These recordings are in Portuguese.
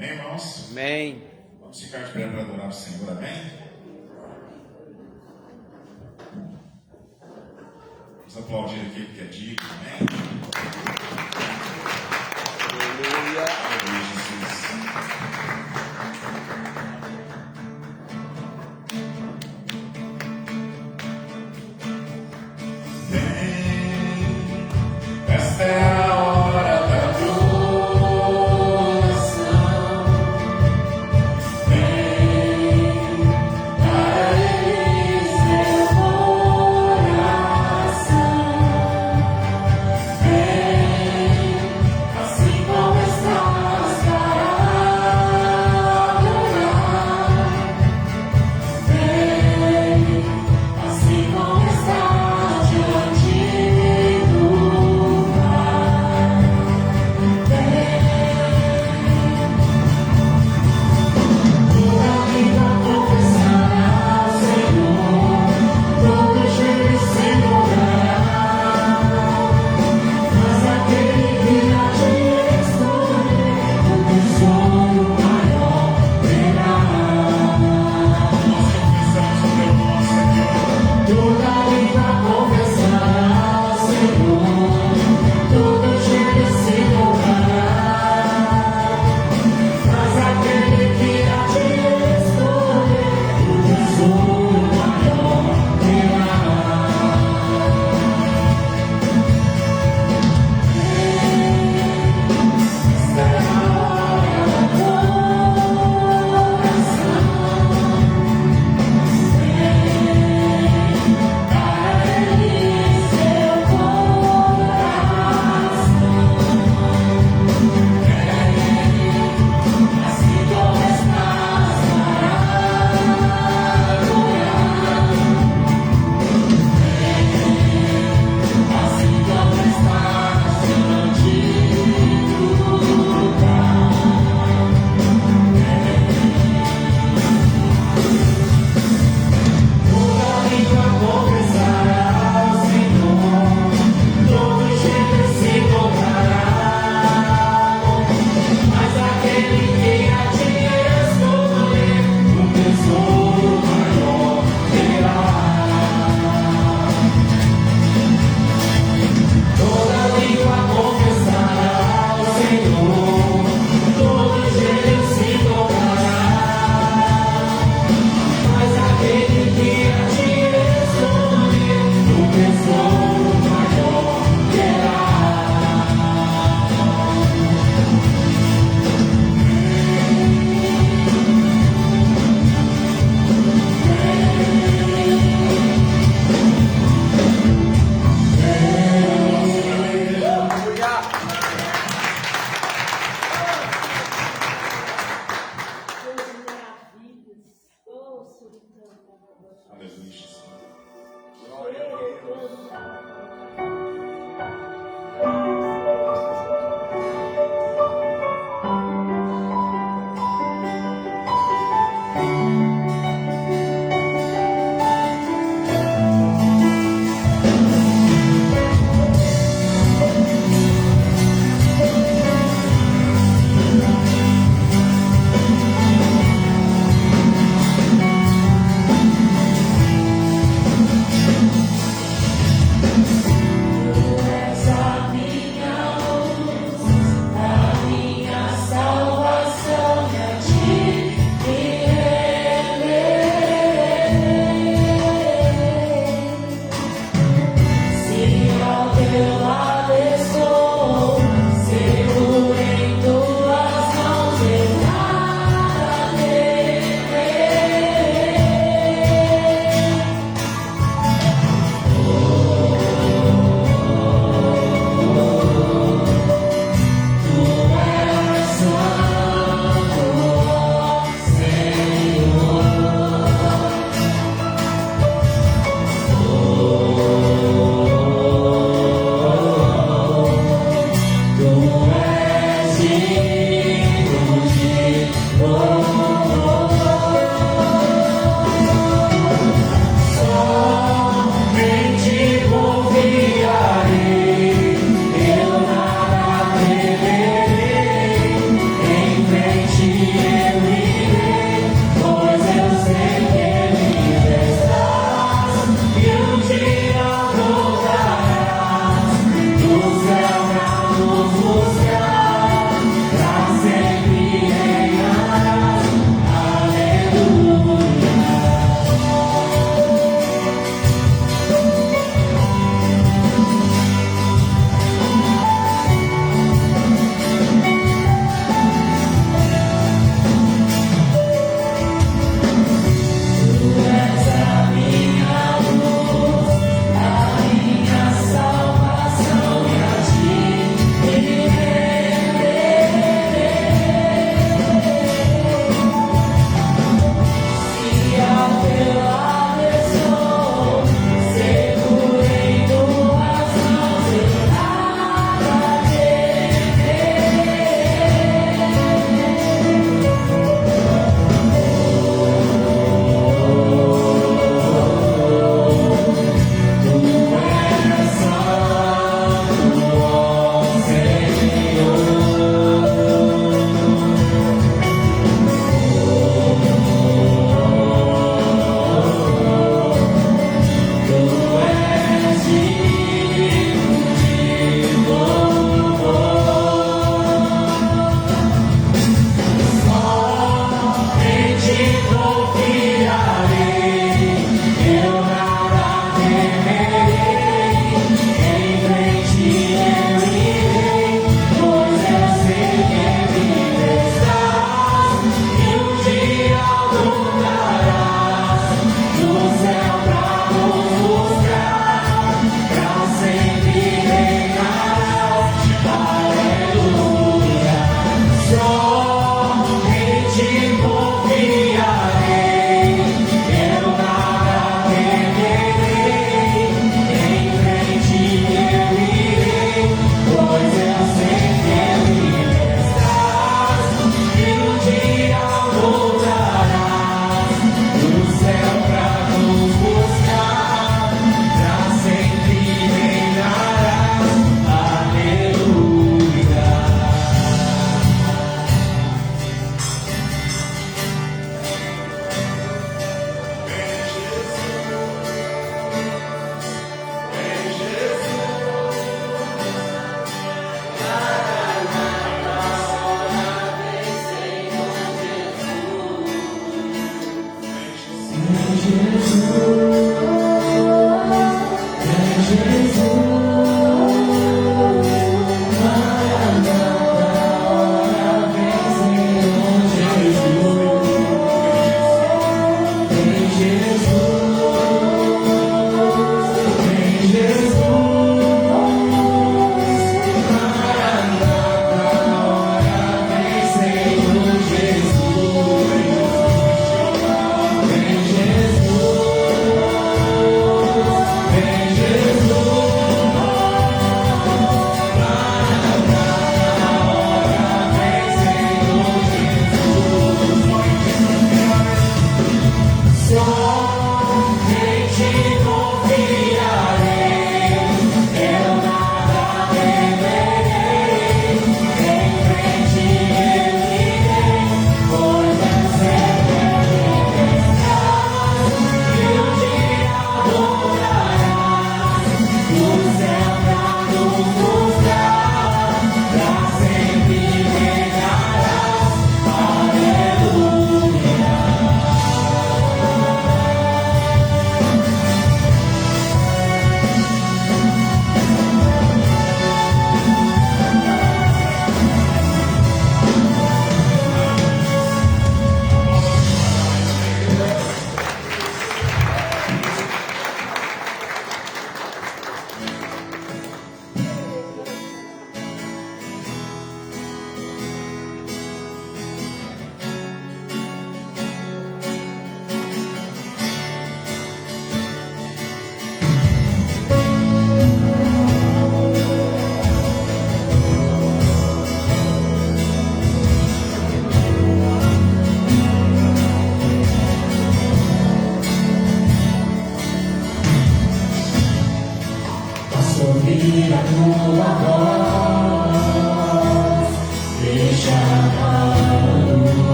Amém, irmãos? Amém. Vamos ficar de pé para adorar o Senhor, amém? Vamos aplaudir aquele que é digno, amém? Aleluia. Aleluia, Jesus. Vem, esta é a hora da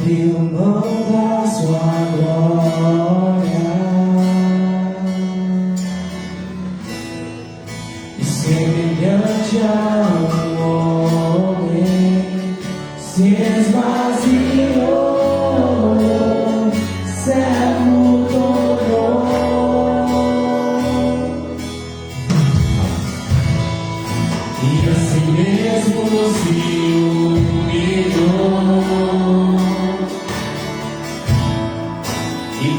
abriu mão da sua glória e semelhante a um homem se esvaziou, servo tornou e assim mesmo se humilhou e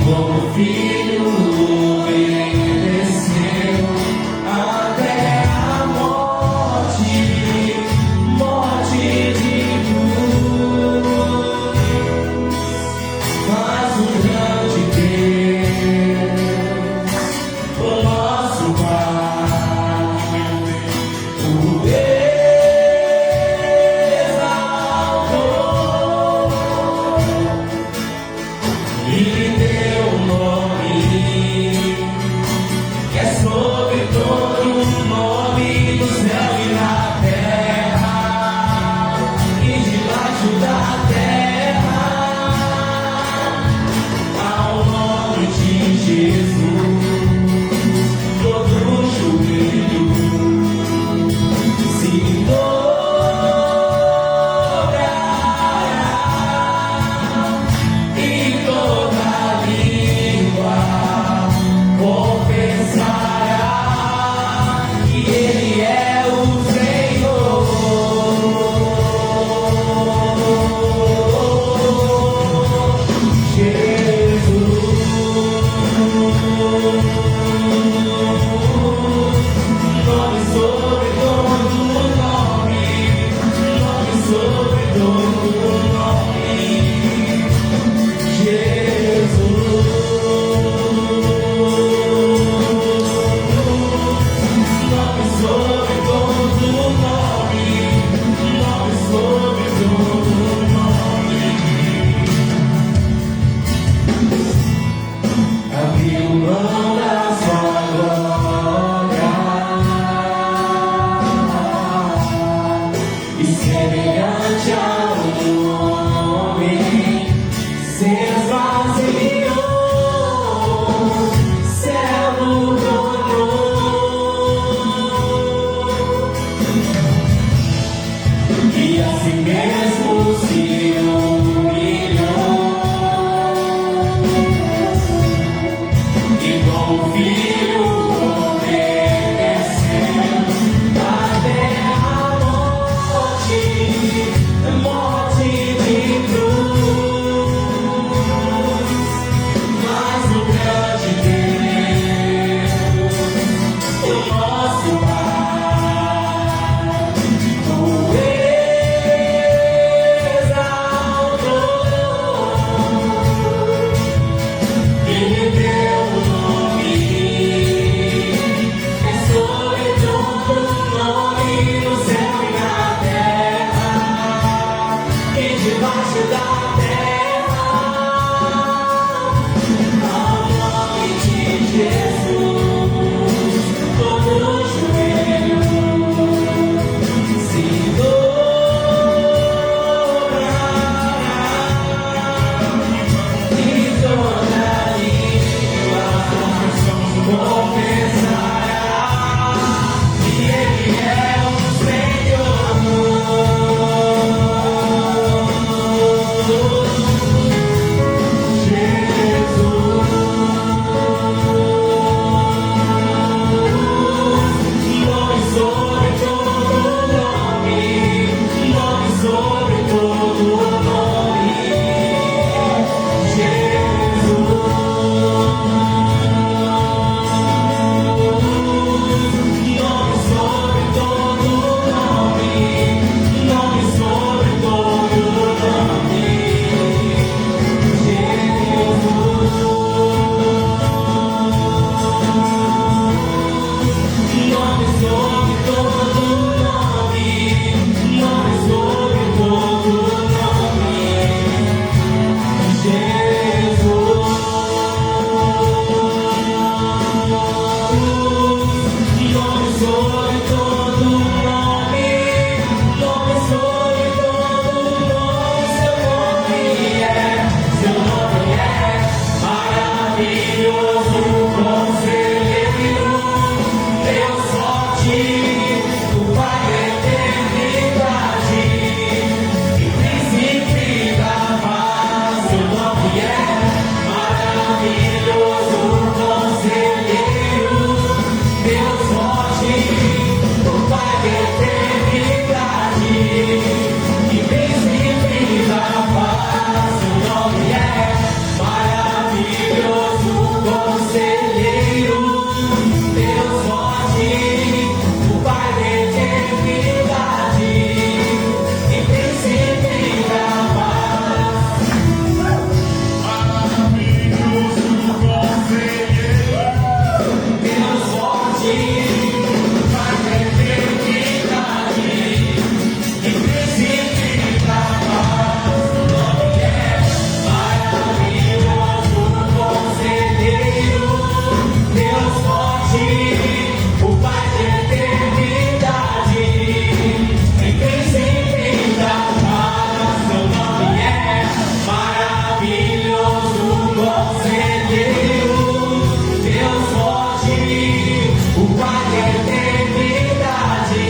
o Pai da eternidade,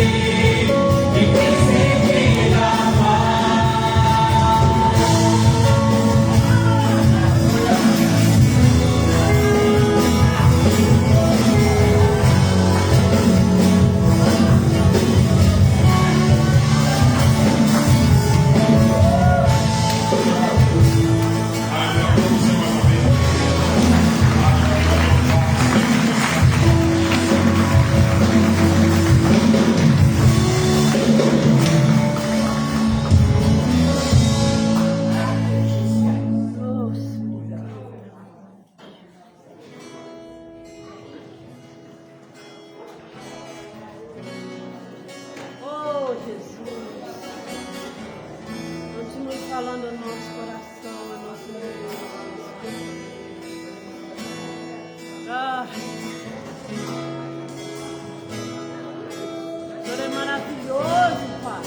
e tem sempre da Oh, Jesus. Continue falando no nosso coração, no nosso meio. Ah. O Senhor é maravilhoso, Pai.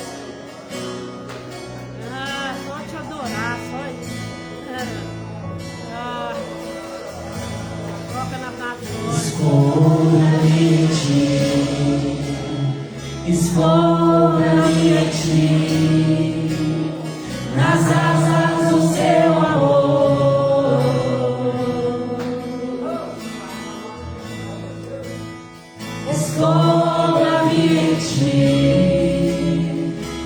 Ah, só te adorar, só isso. Ah. Toca na nação. Escolha-me em ti, escolha-me em ti, nas asas do seu amor. Escolha-me em ti,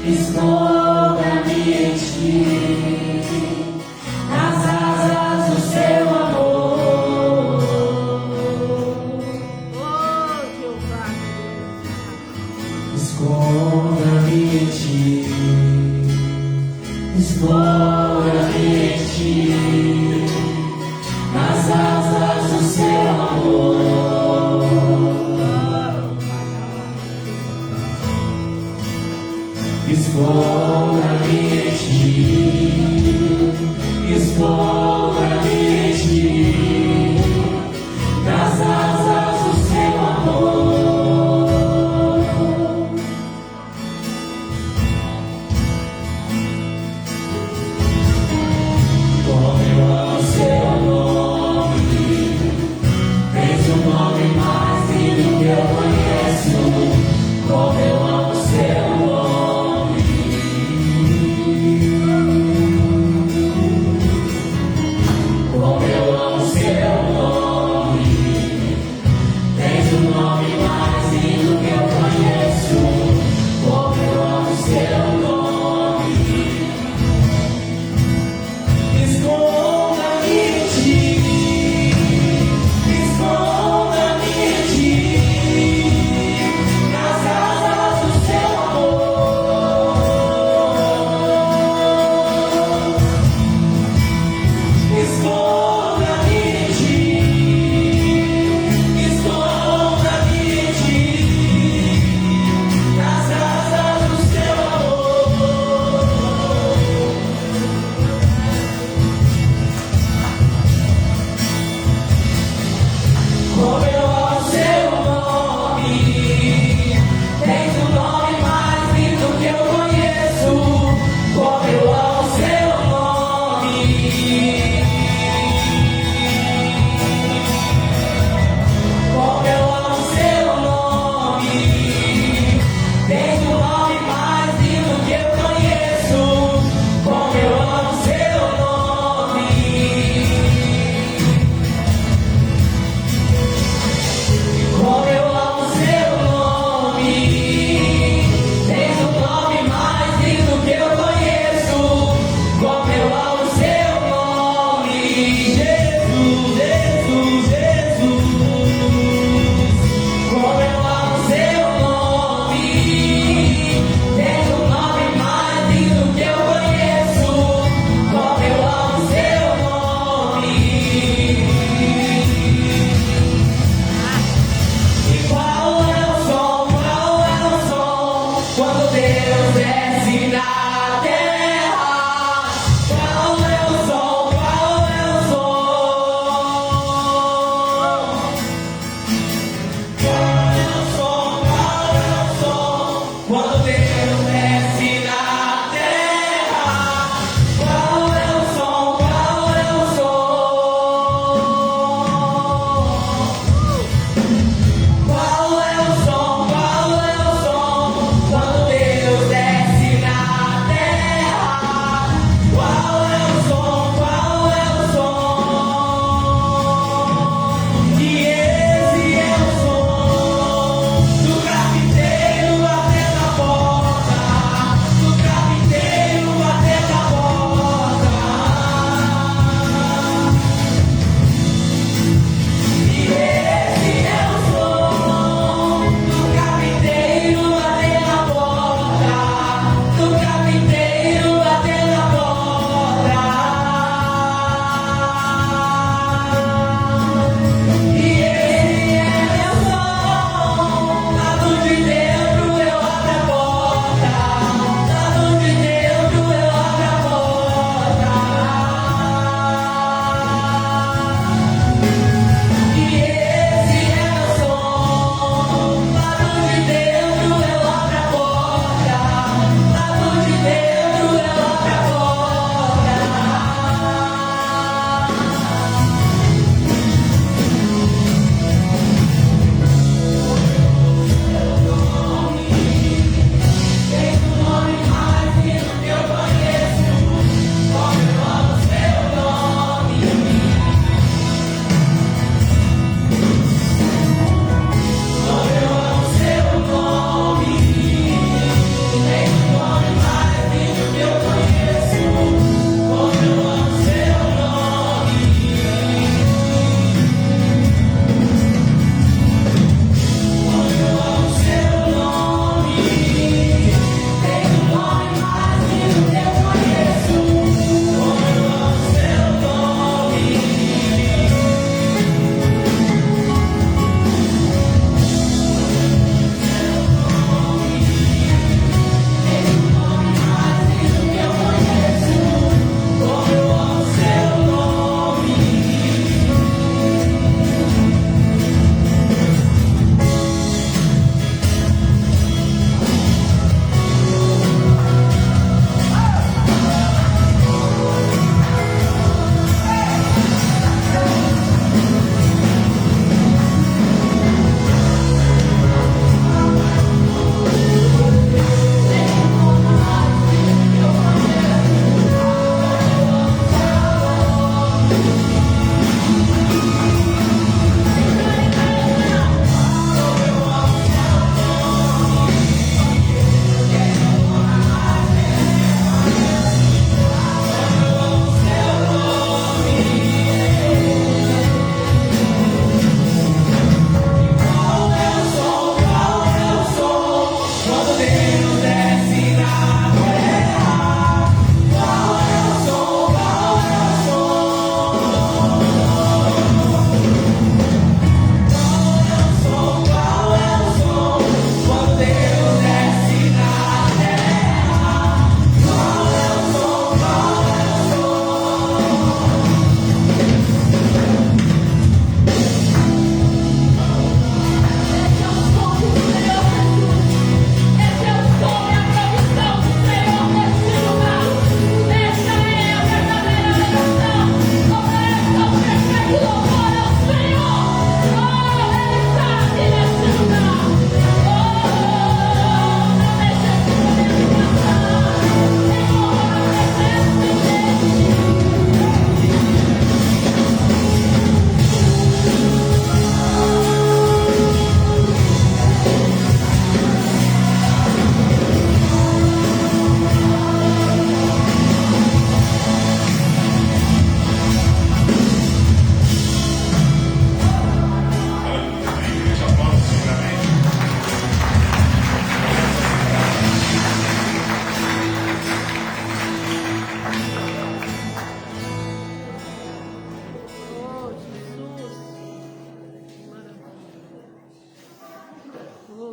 escolha-me em ti, nas asas do seu amor. Oh, Jeová. Escolha-me em ti, escolha-me em ti, nas asas do seu amor. Escolha-me em ti, escolha-me em ti, nas asas do seu amor. Como eu amo seu nome, tens um nome mais lindo que eu conheço. Como eu amo seu nome,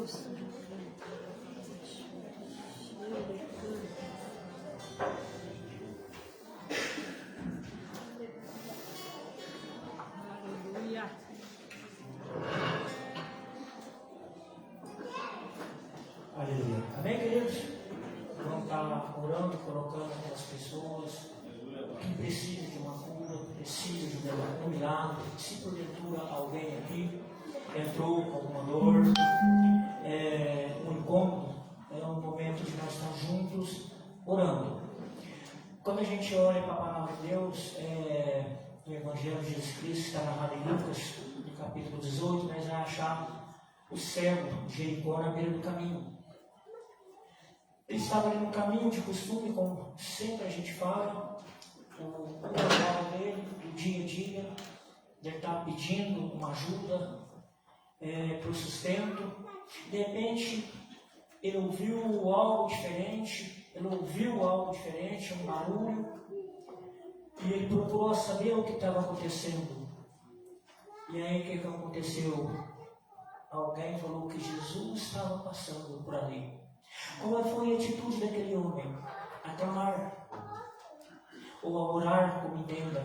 Aleluia. Aleluia. Amém, queridos? Vamos estar orando, colocando aquelas pessoas que precisam de uma cura, precisam de um milagre. Se porventura alguém aqui entrou com alguma dor, um incômodo, é um momento de nós estar juntos orando. Quando a gente olha para a palavra de Deus, no Evangelho de Jesus Cristo, está narrado em Lucas, no capítulo 18, nós vamos achar o cego de Jericó na beira do caminho. Ele estava ali no caminho de costume, como sempre a gente fala, o normal dele, do dia a dia, ele estava pedindo uma ajuda para o sustento. De repente, ele ouviu algo diferente, um barulho, e ele procurou saber o que estava acontecendo. E aí, o que aconteceu? Alguém falou que Jesus estava passando por ali. Qual foi a atitude daquele homem? A clamar, ou a orar, como entenda.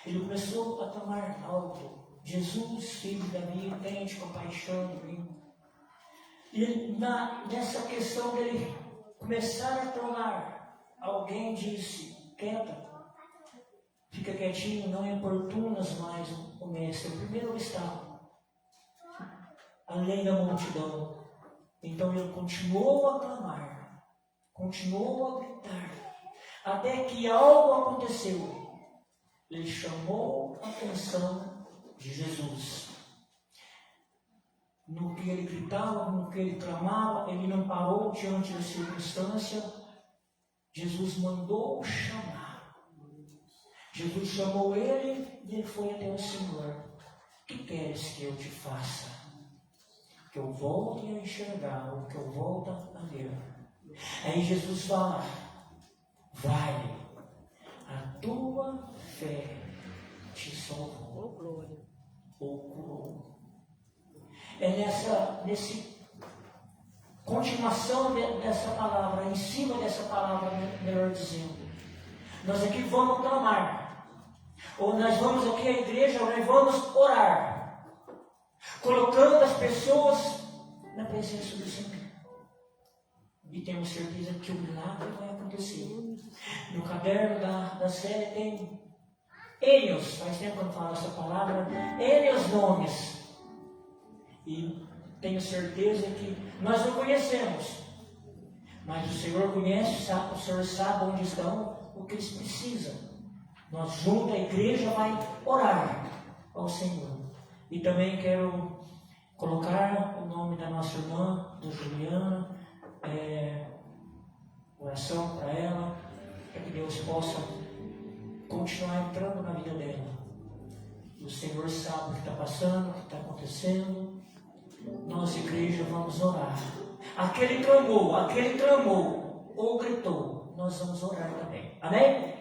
Ele começou a clamar alto: Jesus, filho de Davi, tente compaixão de mim. E ele, nessa questão dele começar a clamar, alguém disse: quieta, fica quietinho, não importunas mais o mestre. O primeiro obstáculo, além da multidão. Então ele continuou a clamar, continuou a gritar, até que algo aconteceu. Ele chamou a atenção de Jesus. No que ele gritava, no que ele clamava, ele não parou diante da circunstância. Jesus mandou chamar. Jesus chamou ele e ele foi até o Senhor. O que queres que eu te faça? Que eu volte a enxergar, ou que eu volte a ver. Aí Jesus fala: vai, a tua fé te salvou, ou curou. É nessa continuação dessa palavra, em cima dessa palavra, melhor dizendo, nós aqui vamos clamar, ou nós vamos aqui à igreja, ou nós vamos orar, colocando as pessoas na presença do Senhor. E temos certeza que o milagre vai acontecer. No caderno da série tem N-os, faz tempo que eu não falo essa palavra, N-os nomes. E tenho certeza que nós não conhecemos, mas o Senhor conhece, o Senhor sabe onde estão, o que eles precisam. Nós juntos, a igreja vai orar ao Senhor. E também quero colocar o nome da nossa irmã, da Juliana, oração para ela, para que Deus possa continuar entrando na vida dela. O Senhor sabe o que está passando, o que está acontecendo. Nós, igreja, vamos orar. Aquele clamou, ou gritou, nós vamos orar também. Amém?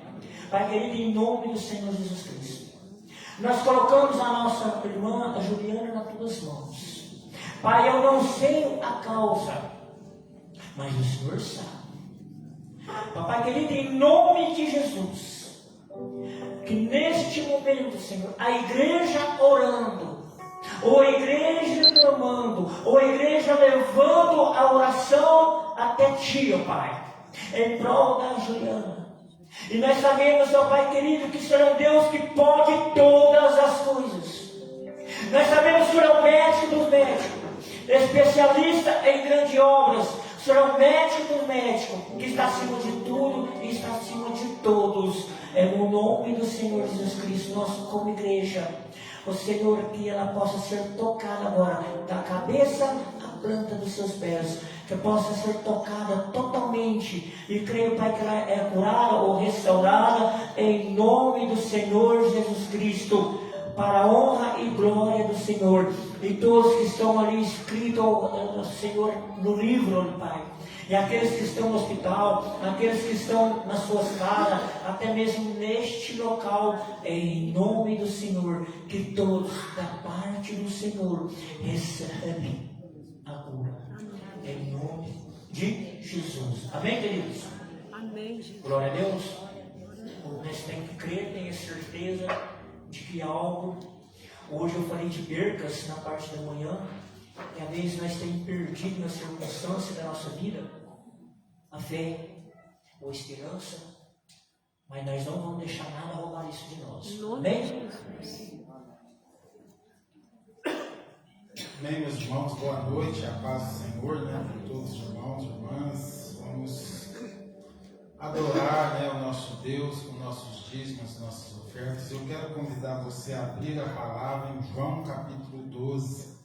Pai querido, em nome do Senhor Jesus Cristo, nós colocamos a nossa irmã, a Juliana, nas tuas mãos. Pai, eu não sei a causa, mas o Senhor sabe. Papai querido, em nome de Jesus, que neste momento, Senhor, a igreja orando, ou a igreja clamando, ou a igreja levando a oração até Ti, ó Pai, em prol da Juliana. E nós sabemos, ó Pai querido, que o Senhor é um Deus que pode todas as coisas. Nós sabemos que o Senhor é o médico dos médicos, especialista em grandes obras. O Senhor é o médico dos médicos, que está acima de tudo e está acima de todos. É no nome do Senhor Jesus Cristo, nós como igreja, o Senhor, que ela possa ser tocada agora, da cabeça à planta dos seus pés, que possa ser tocada totalmente, e creio, Pai, que ela é curada ou restaurada, em nome do Senhor Jesus Cristo, para a honra e glória do Senhor. E todos que estão ali inscritos, Senhor, no livro, Pai, e aqueles que estão no hospital, aqueles que estão nas suas casas, até mesmo neste local, em nome do Senhor, que todos da parte do Senhor recebem a cura. Em nome de Jesus. Amém, queridos? Amém, Jesus. Glória a Deus. Nós temos que crer, tenha certeza de que algo. Hoje eu falei de percas na parte da manhã. E às vezes nós temos perdido na circunstância da nossa vida a fé ou a esperança. Mas nós não vamos deixar nada roubar isso de nós. Amém? Amém, meus irmãos, boa noite, a paz do Senhor, né, para todos os irmãos e irmãs. Vamos adorar, né, o nosso Deus com nossos dízimos, nossas ofertas. Eu quero convidar você a abrir a palavra em João capítulo 12.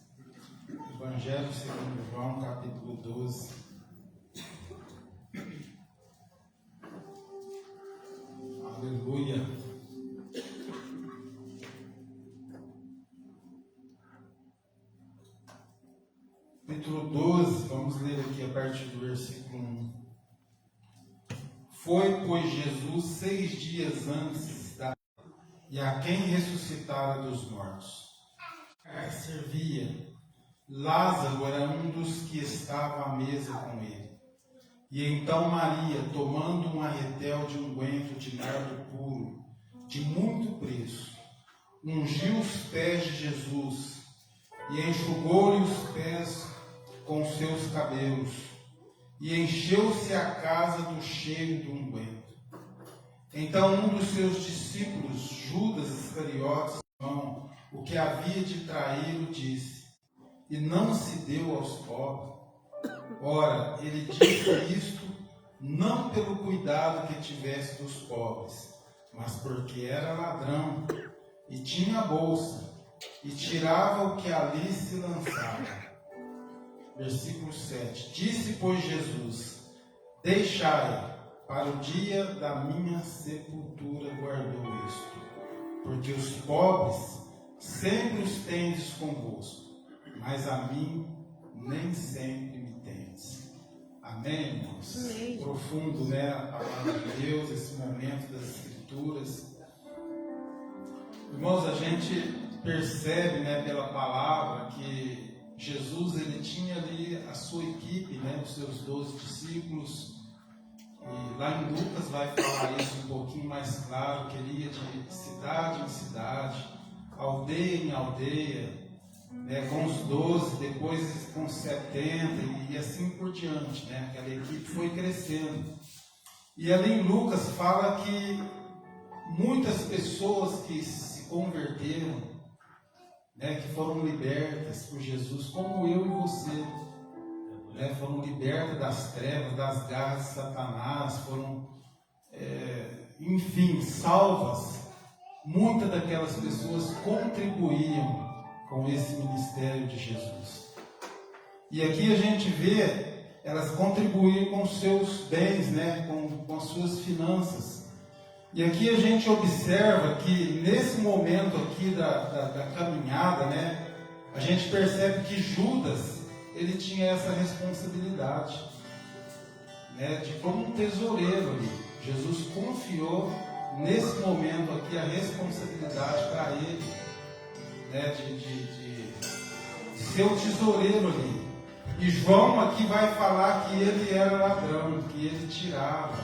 Evangelho segundo João capítulo 12. Aleluia. Capítulo 12, vamos ler aqui a partir do versículo 1. Foi, pois, Jesus 6 dias antes e a quem ressuscitara dos mortos. Servia. Lázaro era um dos que estava à mesa com ele. E então Maria, tomando um arretel de unguento de nardo puro, de muito preço, ungiu os pés de Jesus e enxugou-lhe os pés com seus cabelos, e encheu-se a casa do cheiro do unguento. Então um dos seus discípulos, Judas Iscariotes, o que havia de traí-lo, disse: e não se deu aos pobres? Ora, ele disse isto não pelo cuidado que tivesse dos pobres, mas porque era ladrão, e tinha a bolsa, e tirava o que ali se lançava. Versículo 7. Disse, pois, Jesus: deixai, para o dia da minha sepultura guardou isto, porque os pobres sempre os tendes convosco, mas a mim nem sempre me tendes. Amém, irmãos? Amém. Profundo, né, a palavra de Deus, esse momento das Escrituras. Irmãos, a gente percebe, né, pela palavra que Jesus, ele tinha ali a sua equipe, né, os seus 12 discípulos. E lá em Lucas vai falar isso um pouquinho mais claro, que ele ia de cidade em cidade, aldeia em aldeia, né, com os 12, depois com os 70 e assim por diante, né? Aquela equipe foi crescendo. E ali em Lucas fala que muitas pessoas que se converteram, né, que foram libertas por Jesus, como eu e você, né, foram libertas das trevas, das garras de Satanás, foram, enfim, salvas. Muitas daquelas pessoas contribuíam com esse ministério de Jesus. E aqui a gente vê elas contribuíam com os seus bens, né, com as suas finanças. E aqui a gente observa que nesse momento aqui da caminhada, né, a gente percebe que Judas, ele tinha essa responsabilidade, né, de como um tesoureiro ali. Jesus confiou nesse momento aqui a responsabilidade para ele, né, de ser o tesoureiro ali. E João aqui vai falar que ele era ladrão, que ele tirava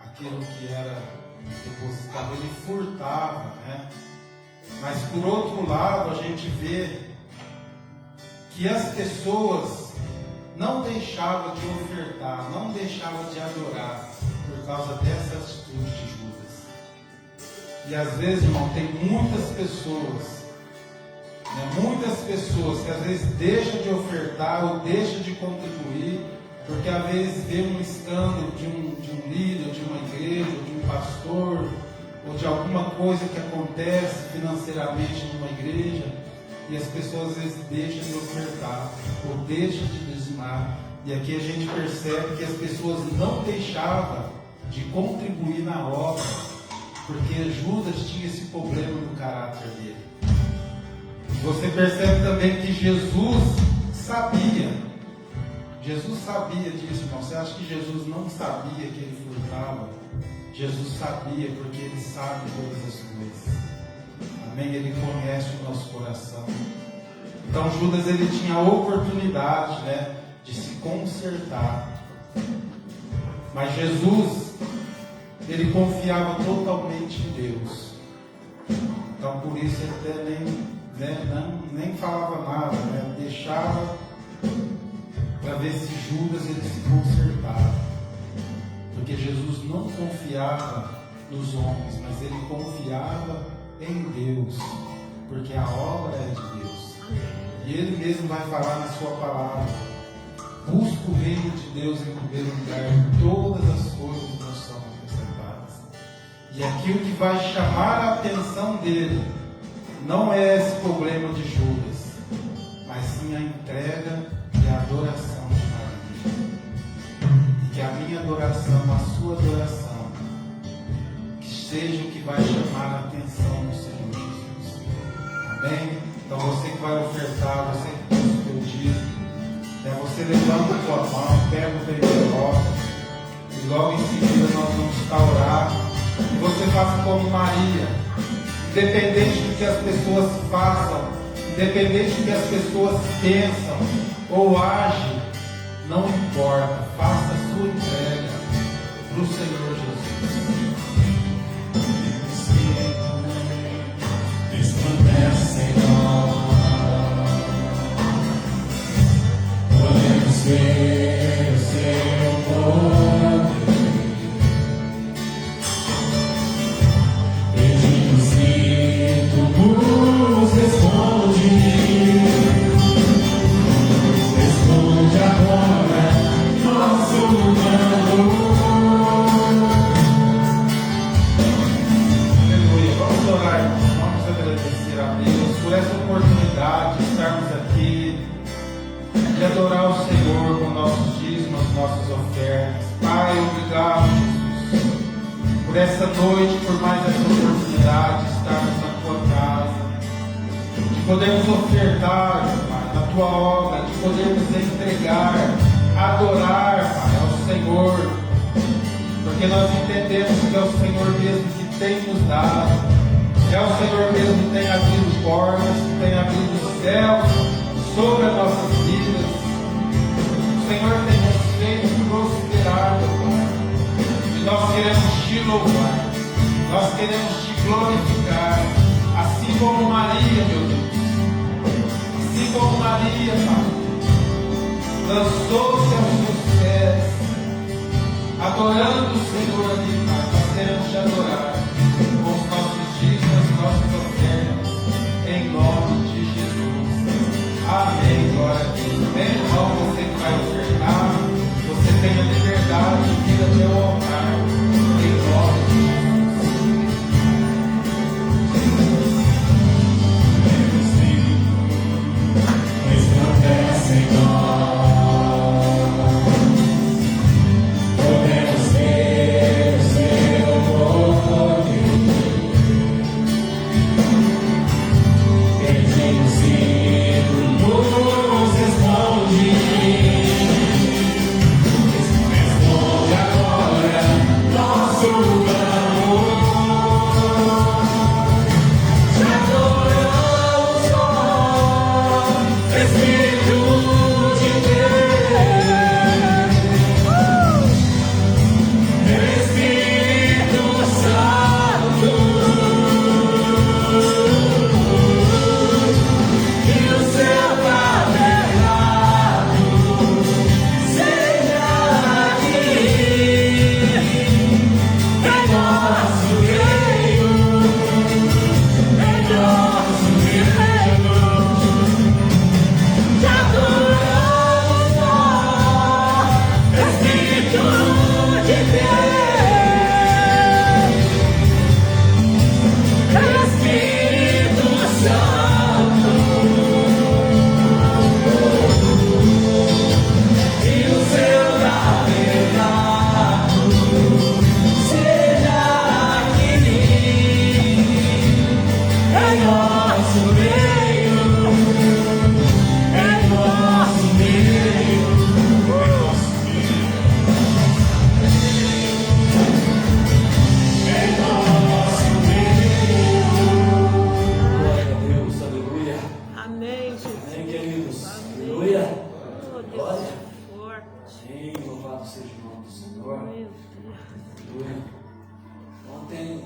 aquilo que era depositado, ele furtava, né? Mas por outro lado a gente vê que as pessoas não deixavam de ofertar, não deixavam de adorar por causa dessa atitude de Judas. E às vezes, irmão, tem muitas pessoas que às vezes deixam de ofertar ou deixam de contribuir, porque às vezes vê um escândalo de um líder, de uma igreja, ou de um pastor, ou de alguma coisa que acontece financeiramente numa igreja, e as pessoas às vezes deixam de ofertar, ou deixam de dizimar. E aqui a gente percebe que as pessoas não deixavam de contribuir na obra, porque Judas tinha esse problema no caráter dele. Você percebe também que Jesus sabia disso, irmão. Você acha que Jesus não sabia que ele furtava? Jesus sabia, porque ele sabe todas as coisas. Amém? Ele conhece o nosso coração. Então Judas ele tinha a oportunidade, né, de se consertar. Mas Jesus, ele confiava totalmente em Deus. Então por isso ele até nem falava nada, né? Deixava para ver se Judas ele se consertava. Porque Jesus não confiava nos homens, mas ele confiava em Deus, porque a obra é de Deus. E ele mesmo vai falar na sua palavra: busca o reino de Deus em primeiro lugar, e todas as coisas nos são acrescentadas. E aqui o que vai chamar a atenção dele não é esse problema de Judas, mas sim a entrega e a adoração de Maria. E que a minha adoração, a sua adoração, que seja o que vai chamar a atenção do Senhor Jesus. Amém? Então você que vai ofertar, você que tem o seu dízimo, você levanta a tua mão, pega o teu envelope, e logo em seguida nós vamos estar orando. E você faça como Maria, independente do que as pessoas façam, independente do que as pessoas pensam ou agem, não importa, faça a sua entrega para o Senhor Jesus. Resplandece em nós, podemos ver o seu poder. Pedimos que tu nos responde. Responde agora, nosso amor. Aleluia. Vamos orar, irmãos. Vamos agradecer a Deus por essa oportunidade de estarmos aqui, de adorar o Senhor com nossos dízimos, nossas ofertas. Pai, obrigado, Jesus, por essa noite, por mais essa oportunidade de estarmos na tua casa, de podermos ofertar, Pai, na tua obra, de podermos entregar, adorar, Pai, ao Senhor, porque nós entendemos que é o Senhor mesmo que tem nos dado, é o Senhor mesmo que tem abrido portas, que tem abrido os céus sobre as nossas vidas. O Senhor tem nos feito prosperar, meu Pai. E nós queremos te louvar, nós queremos te glorificar, assim como Maria, meu Deus. Assim como Maria, Pai, lançou-se aos seus pés, adorando o Senhor ali, Pai. Nós queremos te adorar com os nossos dízimos, nossas ofertas, em nome de Jesus. Amém, glória a Deus. Amém, irmão, você que vai ofertar, você tem a liberdade de vir até o altar, em nome de Jesus. Resplandece em nós, podemos ver o seu poder. Aleluia. Oh, Deus Glória. é forte. Amém. Louvado seja o nome do Senhor. Meu Deus. Aleluia. Ontem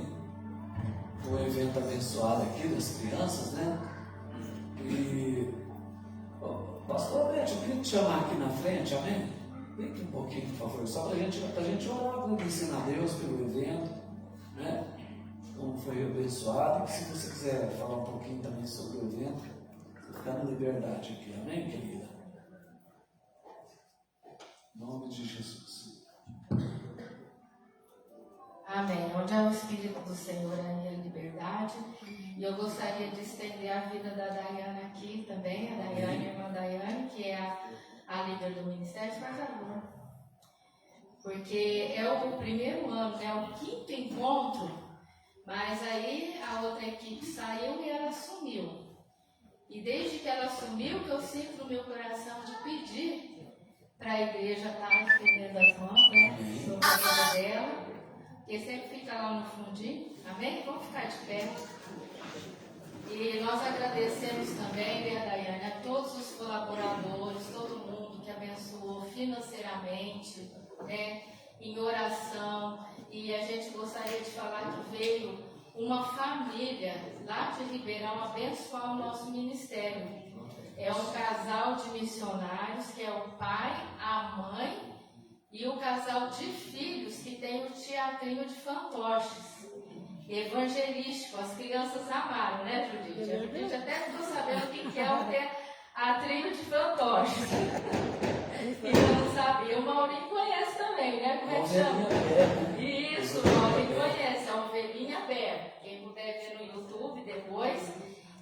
foi um evento abençoado aqui das crianças, né? E pastor Bete, eu queria te chamar aqui na frente, amém? Vem aqui um pouquinho, por favor, só para a gente orar, agradecer a Deus pelo evento, né? Como foi abençoado. E se você quiser falar um pouquinho também sobre o evento, fica na liberdade aqui, amém, querida? Em nome de Jesus. Amém. Onde é o Espírito do Senhor, aí é liberdade. E eu gostaria de estender a vida da Daiane aqui também, a Daiane, a irmã Daiane, que é a líder do Ministério, faz favor. Porque é o primeiro ano, é o 5º encontro, mas aí a outra equipe saiu e ela sumiu. E desde que ela sumiu, que eu sinto no meu coração de pedir para a igreja estar estendendo as mãos, né, sobre a vida dela. Que sempre fica lá no fundinho, amém? Vamos ficar de pé. E nós agradecemos também, né, Daiane, a todos os colaboradores, todo mundo que abençoou financeiramente, né, em oração. E a gente gostaria de falar que veio uma família lá de Ribeirão abençoar o nosso ministério. É um casal de missionários, que é o pai, a mãe e o casal de filhos que tem o teatrinho de fantoches, evangelístico. As crianças amaram, né, Judite? A Judite até ficou sabendo o que é o teatrinho de fantoches. E não sabia. O Maurinho conhece também, né? Como é que chama? Isso, o Maurinho conhece, a ovelhinha Bé. Quem puder ver no YouTube depois.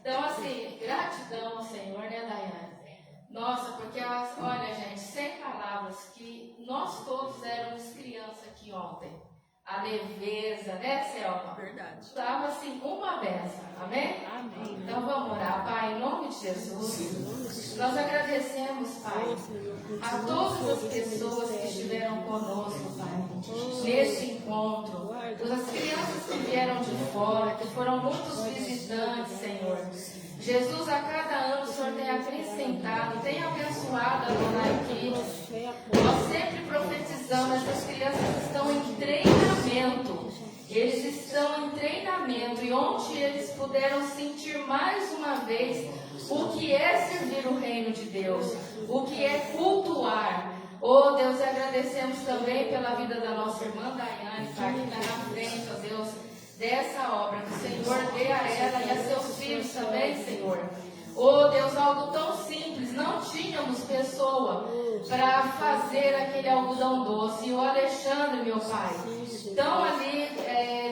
Então, assim, gratidão ao Senhor, né, Daiane? Nossa, porque, olha, gente, sem palavras, que nós todos éramos criança aqui ontem. A leveza, né, Selma? Verdade. Estava assim, uma benção, amém? Amém. Então vamos orar, Pai, em nome de Jesus. Nós agradecemos, Pai, a todas as pessoas que estiveram conosco, Pai, neste encontro. As crianças que vieram de fora, que foram muitos visitantes, Senhor. Jesus, a cada ano o Senhor tem acrescentado, tem abençoado a dona aqui. Nós sempre profetizamos, essas crianças estão em treinamento. Eles estão em treinamento e ontem eles puderam sentir mais uma vez o que é servir o reino de Deus, o que é cultuar. Oh Deus, agradecemos também pela vida da nossa irmã Daiane, Pai, que está na frente, ó Deus, dessa obra, que o Senhor dê a ela e a seus filhos também, Senhor. Oh Deus, algo tão simples, não tínhamos pessoa para fazer aquele algodão doce. E o Alexandre, meu pai, então ali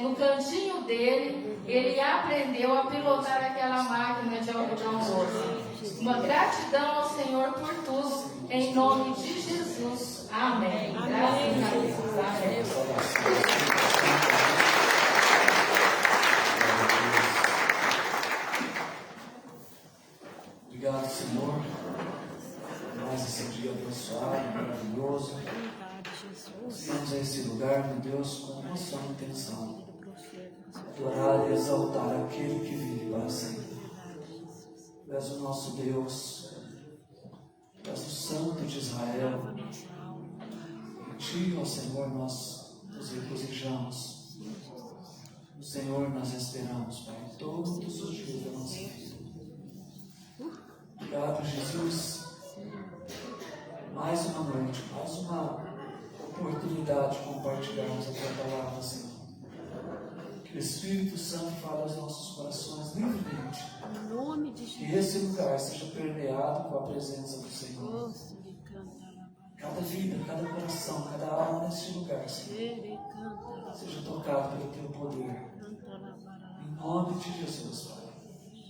no cantinho dele, ele aprendeu a pilotar aquela máquina de algodão doce. Uma gratidão ao Senhor por tudo, em nome de Jesus. Amém. Graças a Deus. Amém. Obrigado, Senhor, por mais esse dia abençoado, maravilhoso. Estamos a esse lugar, meu Deus, com uma só intenção: adorar e exaltar aquele que vive para sempre. Tu és o nosso Deus, Tu és o Santo de Israel. Em Ti, ó Senhor, nós nos regozijamos. No Senhor nós esperamos, Pai, todos os dias da nossa vida. Obrigado, Jesus. Mais uma noite, mais uma oportunidade de compartilharmos a Tua palavra, Senhor. Que o Espírito Santo fale aos nossos corações livremente. Em nome de Que Jesus. esse lugar seja permeado com a presença do Senhor. Cada vida, cada coração, cada alma neste lugar, Senhor, seja tocado pelo Teu poder. Em nome de Jesus, Pai.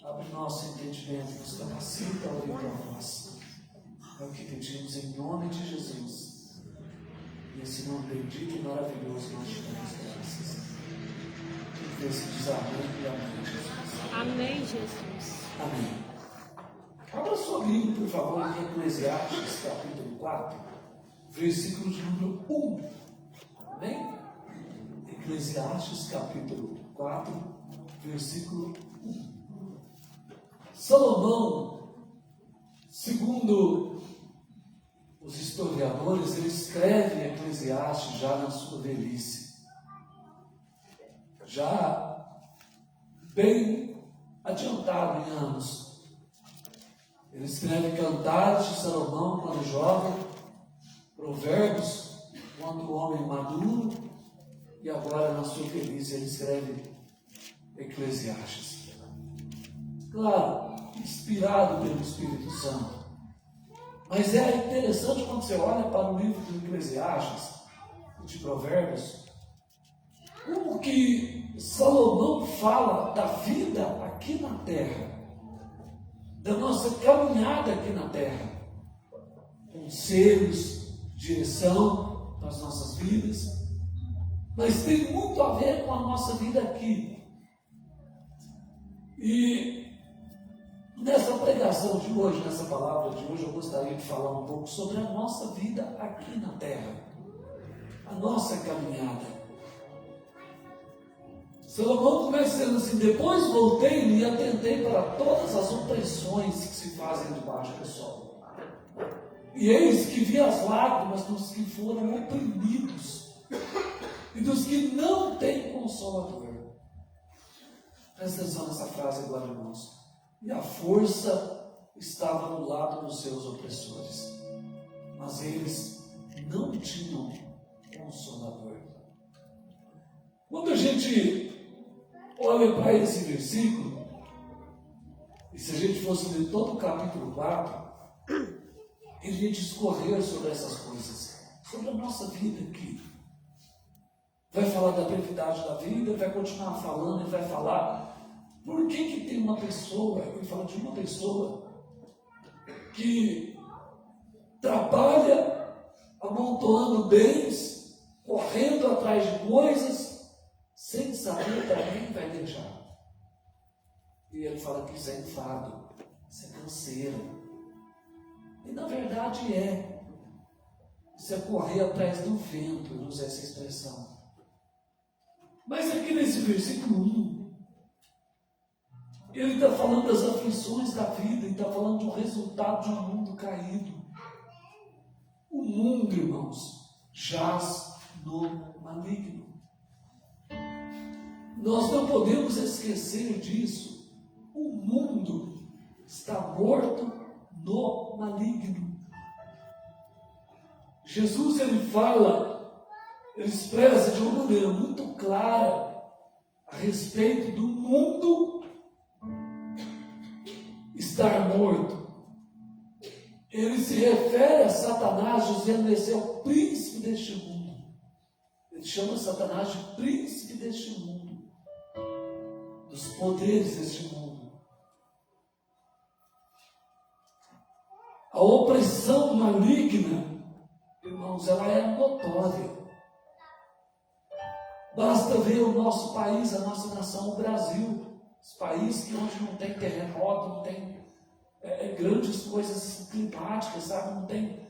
Abre nosso entendimento, nos capacita a ouvir Tua voz. É o que pedimos em nome de Jesus. E esse nome bendito e maravilhoso nós te damos graças. Que Deus diz amém e amém, Jesus. Amém, Jesus. Amém. Abra sua Bíblia, por favor, em Eclesiastes, capítulo 4, versículo de número 1. Amém? Eclesiastes, capítulo 4, versículo 1. Segundo os historiadores, ele escreve Eclesiastes já na sua velhice, já bem adiantado em anos. Ele escreve Cantares de Salomão quando jovem, Provérbios quando homem maduro, e agora na sua velhice ele escreve Eclesiastes. Claro, inspirado pelo Espírito Santo. Mas é interessante quando você olha para o livro de Eclesiastes, de Provérbios, como que Salomão fala da vida aqui na terra, da nossa caminhada aqui na terra, conselhos, direção para as nossas vidas, mas tem muito a ver com a nossa vida aqui. E nessa pregação de hoje, nessa palavra de hoje, eu gostaria de falar um pouco sobre a nossa vida aqui na terra, a nossa caminhada. Salomão começa dizendo assim: depois voltei e atentei para todas as opressões que se fazem debaixo do sol. E eis que vi as lágrimas dos que foram oprimidos e dos que não têm consolador. Presta atenção nessa frase agora, irmãos. E a força estava no lado dos seus opressores, mas eles não tinham consolador. Quando a gente olha para esse versículo, e se a gente fosse ler todo o capítulo 4, ele ia discorrer sobre essas coisas, sobre a nossa vida aqui. Vai falar da brevidade da vida, vai continuar falando, ele vai falar por que tem uma pessoa, ele fala de uma pessoa que trabalha amontoando bens, correndo atrás de coisas, sem saber para quem vai deixar. E ele fala que isso é enfado, isso é canseiro. E na verdade isso é correr atrás do vento, eu uso essa expressão. Mas aqui nesse versículo 1, ele está falando das aflições da vida, ele está falando do resultado de um mundo caído. O mundo, irmãos, jaz no maligno. Nós não podemos esquecer disso. O mundo está morto no maligno. Jesus, ele fala, ele expressa de uma maneira muito clara a respeito do mundo estar morto. Ele se refere a Satanás dizendo que esse é o príncipe deste mundo. Ele chama Satanás de príncipe deste mundo, dos poderes deste mundo. A opressão maligna, irmãos, ela é notória. Basta ver o nosso país, a nossa nação, o Brasil. Esse país que onde não tem terremoto, não tem grandes coisas climáticas, sabe? Não tem.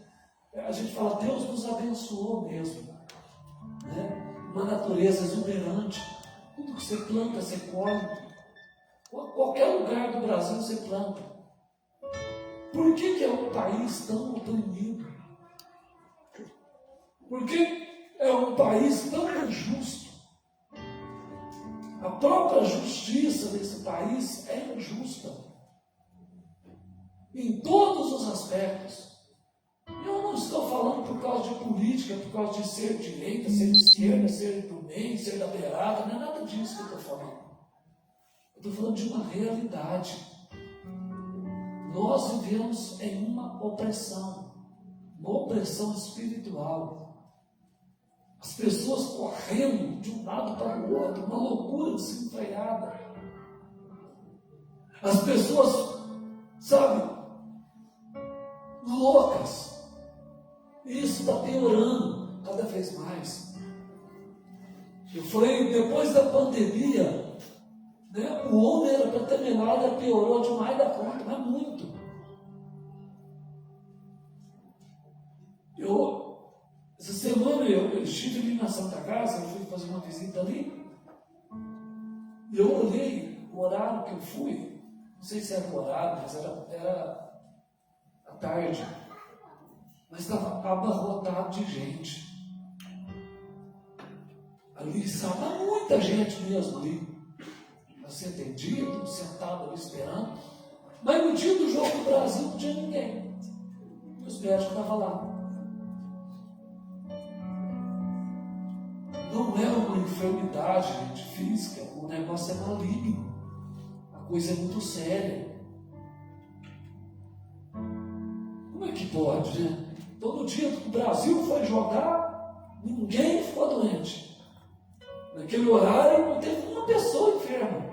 A gente fala, Deus nos abençoou mesmo. Né? Uma natureza exuberante. Tudo que você planta, você colhe. Qualquer lugar do Brasil você planta. Por que é um país tão oprimido? Por que é um país tão injusto? A própria justiça desse país é injusta. Em todos os aspectos. Eu não estou falando por causa de política, por causa de ser direita, ser esquerda, ser do meio, ser da beirada. Não é nada disso que eu estou falando. Eu estou falando de uma realidade. Nós vivemos em uma opressão espiritual. As pessoas correndo de um lado para o outro, uma loucura desenfreada. As pessoas, sabe, loucas. Isso está piorando cada vez mais. Eu falei, depois da pandemia, né, o homem era para ter melhorado, piorou demais da conta, mas muito. Essa semana eu estive ali na Santa Casa, eu fui fazer uma visita ali, e eu olhei o horário que eu fui, não sei se era o horário, mas era tarde, mas estava abarrotado de gente. Ali estava muita gente mesmo ali. Assim, atendido, sentado ali esperando. Mas no dia do jogo do Brasil não tinha ninguém. E os médicos estavam lá. Não é uma enfermidade, gente, física. O negócio é maligno. A coisa é muito séria. Como é que pode, né? Todo dia que o Brasil foi jogar, ninguém ficou doente. Naquele horário não teve uma pessoa enferma.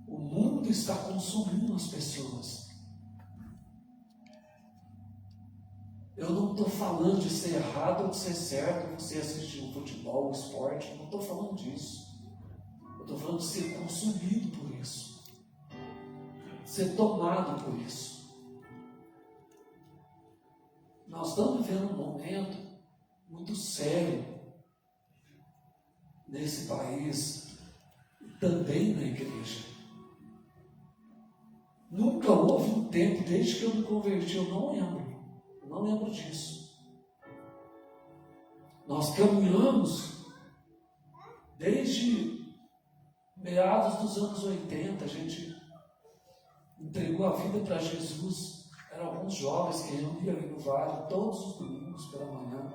O mundo está consumindo as pessoas. Eu não estou falando de ser errado ou de ser certo você assistir um futebol, um esporte. Eu não estou falando disso. Eu estou falando de ser consumido por isso. Ser tomado por isso. Nós estamos vivendo um momento muito sério nesse país e também na igreja. Nunca houve um tempo, desde que eu me converti, eu não lembro disso. Nós caminhamos desde meados dos anos 80, a gente entregou a vida para Jesus. Eram alguns jovens que iam ali no vale todos os domingos pela manhã.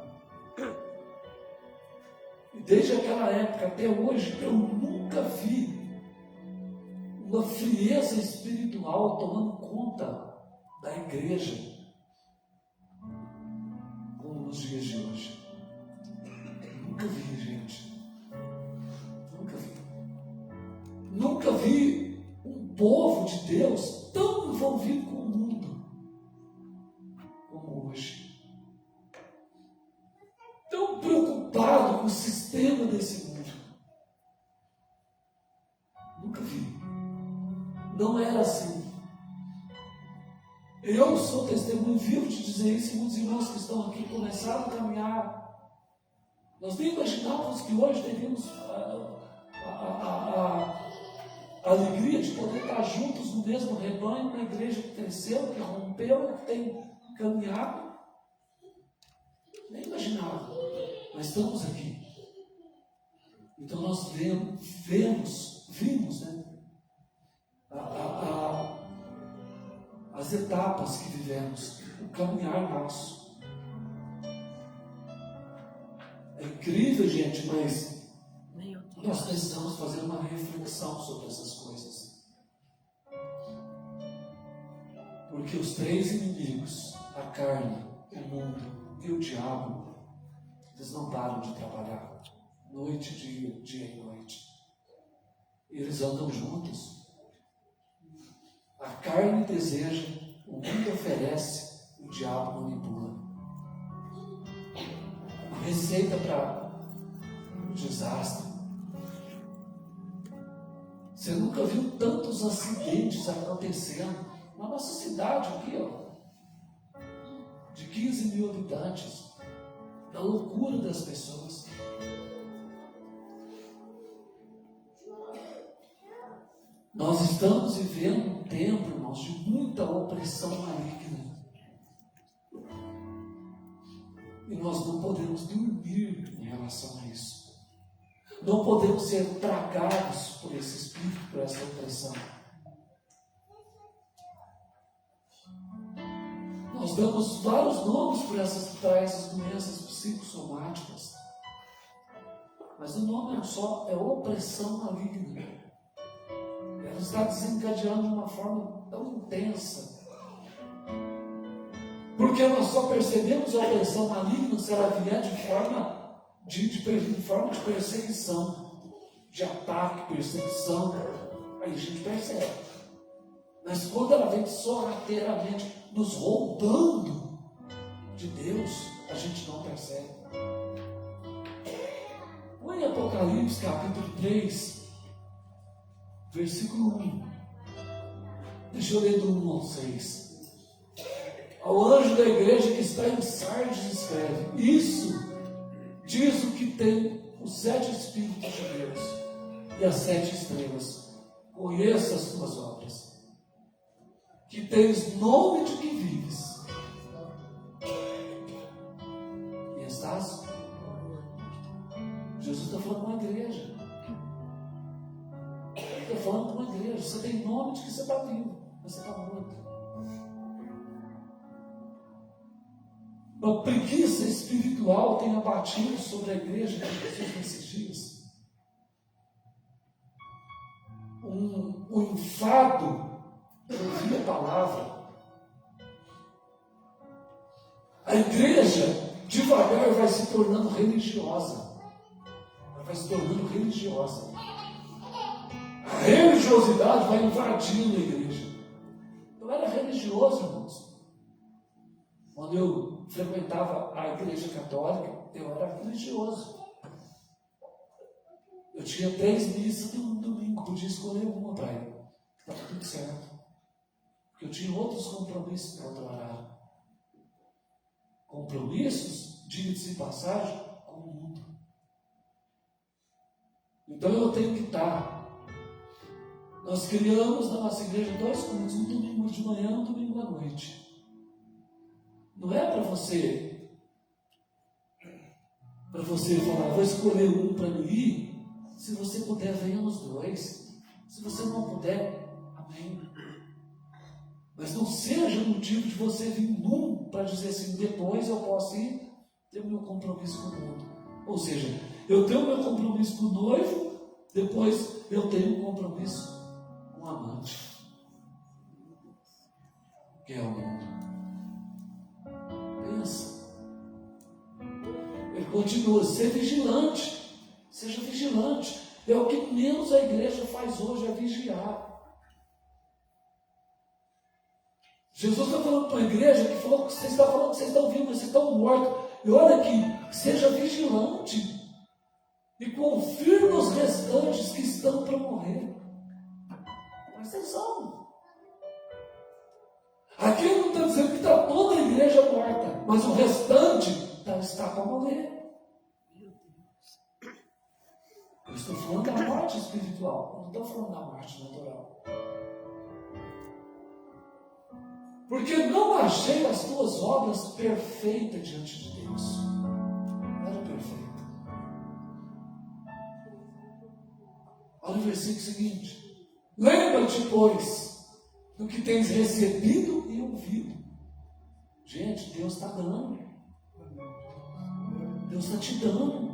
E desde aquela época até hoje, eu nunca vi uma frieza espiritual tomando conta da igreja como nos dias de hoje. Nunca vi, gente. Nunca vi. Nunca vi um povo de Deus tão envolvido com o mundo como hoje. Tão preocupado com o sistema desse mundo. Nunca vi. Não era assim. Eu sou testemunho vivo de dizer isso, e muitos irmãos que estão aqui começaram a caminhar. Nós nem imaginávamos que hoje teríamos a alegria de poder estar juntos no mesmo rebanho, uma igreja que cresceu, que rompeu, que tem caminhado. Nem imaginava, mas estamos aqui. Então nós vimos, né? As etapas que vivemos, o caminhar nosso. É incrível, gente, mas nós precisamos fazer uma reflexão sobre essas coisas. Porque os três inimigos, a carne, o mundo e o diabo, eles não param de trabalhar noite e dia e noite. Eles andam juntos. A carne deseja, o mundo oferece, o diabo manipula. Uma receita para o desastre. Você nunca viu tantos acidentes acontecendo na nossa cidade aqui, ó, de 15 mil habitantes, da loucura das pessoas. Nós estamos vivendo um tempo, irmãos, de muita opressão maligna. E nós não podemos dormir em relação a isso. Não podemos ser tragados por esse espírito, por essa opressão. Nós damos vários nomes para essas doenças psicossomáticas. Mas o nome é um só, é opressão maligna. Ela está desencadeando de uma forma tão intensa. Porque nós só percebemos a opressão maligna se ela vier de forma de perseguição, de ataque, perseguição. Aí a gente percebe. Mas quando ela vem sorrateiramente nos roubando de Deus, a gente não percebe. Põe Apocalipse capítulo 3, versículo 1. Deixa eu ler do 1 ao 6. Ao anjo da igreja que está em Sardes escreve: isso diz o que tem os 7 Espíritos de Deus e as 7 estrelas. conheço as tuas obras, que tens nome de que vives, e estás. Jesus está falando com a igreja. Ele está falando com a igreja. Você tem nome de que você está vivo, mas você está morto. Uma preguiça espiritual tem abatido sobre a igreja de Jesus nesses dias. Um enfado de ouvir a palavra. A igreja devagar vai se tornando religiosa. Ela vai se tornando religiosa. A religiosidade vai invadindo a igreja. Eu era religioso, irmãos. Quando eu frequentava a igreja católica, eu era religioso. Eu tinha 3 missas no domingo, podia escolher uma para ir. Estava tudo certo. Porque eu tinha outros compromissos para outro horário. Compromissos, diga-se de passagem, com o mundo. Então eu tenho que estar. Nós criamos na nossa igreja 2 cultos, um domingo de manhã e um domingo à noite. Não é para você falar, vou escolher um para mim ir. Se você puder, venha nos 2. Se você não puder, amém. Mas não seja motivo de você vir num para dizer assim, depois eu posso ir ter o meu compromisso com o mundo. Ou seja, eu tenho o meu compromisso com o noivo, depois eu tenho um compromisso com o amante, que é o mundo. Pensa. Ele continua, ser vigilante. Seja vigilante. É o que menos a igreja faz hoje, é vigiar. Jesus está falando para a igreja que falou que vocês estão falando que vocês estão vivos, mas vocês estão mortos. E olha aqui, seja vigilante. E confirma os restantes que estão para morrer. Presta atenção. Aqui não está dizendo que está toda a igreja morta, mas o restante está para morrer. Eu estou falando da morte espiritual, não estou falando da morte natural. Porque não achei as tuas obras perfeitas diante de Deus. Não era perfeita. Olha o versículo seguinte. Lembra-te, pois, do que tens recebido e ouvido. Gente, Deus está dando. Deus está te dando.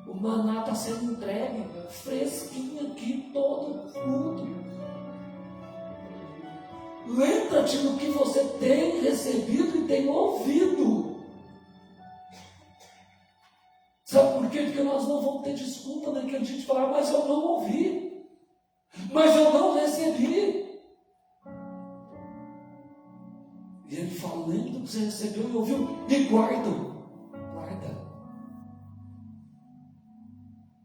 O maná está sendo entregue, fresquinho aqui, todo culto. Lembra-te do que você tem recebido e tem ouvido. Sabe por quê? Porque nós não vamos ter desculpa naquele dia de falar, mas eu não ouvi, mas eu não recebi. E ele fala, lembra do que você recebeu e ouviu, e guarda.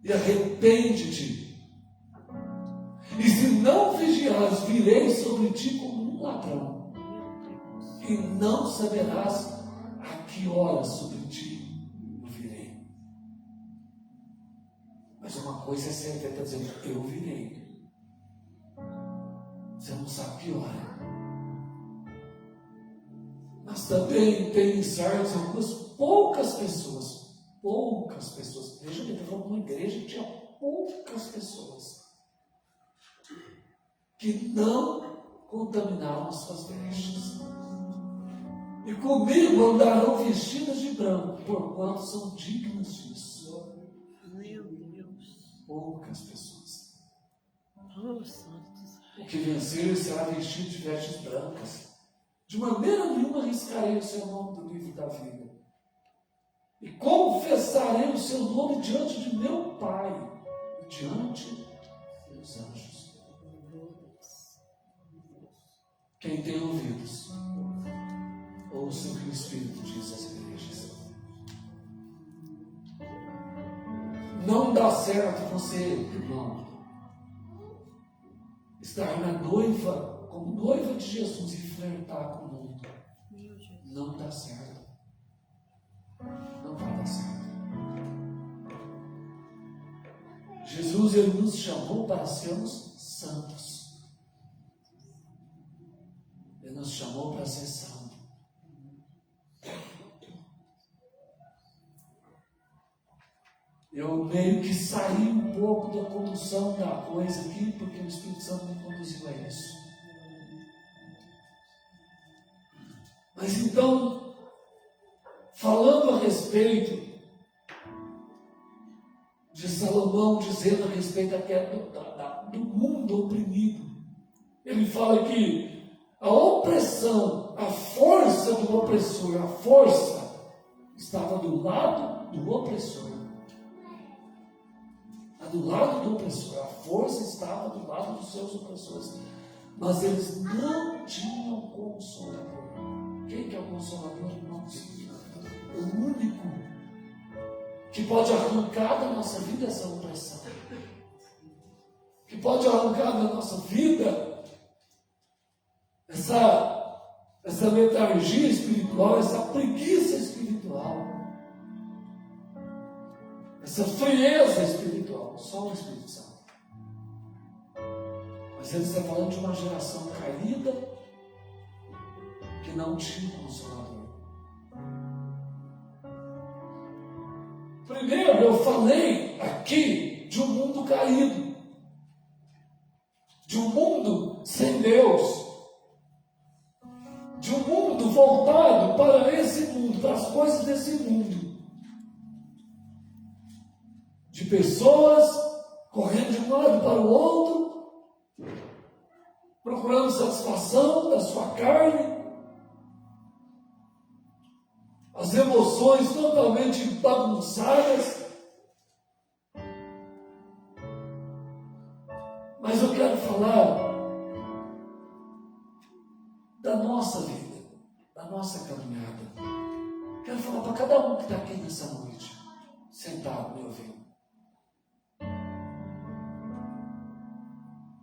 E arrepende-te. E se não vigiares, virei sobre ti como um ladrão, e não saberás a que hora sobre ti eu virei. Mas uma coisa é certa, ele está dizendo, eu virei. Você não sabe que hora. Mas também tem certos, algumas poucas pessoas. Veja bem, eu estou falando de uma igreja que tinha poucas pessoas que não contaminaram as suas vestes. E comigo andarão vestidas de branco, porquanto são dignas disso. Meu Deus. Poucas pessoas. Oh, santos. O que vencer será vestido de vestes brancas. De maneira nenhuma arriscarei o seu nome do livro da vida. E confessarei o seu nome diante de meu Pai e diante dos anjos. Quem tem ouvidos, ouça o que o Espírito diz às igrejas. Não dá certo você, irmão, estar na noiva, como noiva de Jesus e flertar com o mundo. Não dá certo. Não vai dar certo. Jesus, ele nos chamou para sermos santos. Ele nos chamou para ser santo. Eu meio que saí um pouco da condução da coisa aqui, porque o Espírito Santo me conduziu a isso. Mas então, falando a respeito de Salomão, dizendo a respeito do mundo oprimido, ele fala que a opressão, a força do opressor, a força estava do lado do opressor. Do lado do opressor, a força estava do lado dos seus opressores, mas eles não tinham consolador. Quem que é o consolador, irmãos? O único que pode arrancar da nossa vida essa opressão, que pode arrancar da nossa vida essa letargia espiritual, essa preguiça espiritual, essa frieza espiritual, só o Espírito Santo. Mas ele está falando de uma geração caída que não tinha um consolador. Primeiro, eu falei aqui de um mundo caído, de um mundo sem Deus, de um mundo voltado para esse mundo, para as coisas desse mundo. De pessoas correndo de um lado para o outro, procurando satisfação da sua carne, as emoções totalmente bagunçadas. Mas eu quero falar da nossa vida, da nossa caminhada. Quero falar para cada um que está aqui nessa noite, sentado me ouvindo.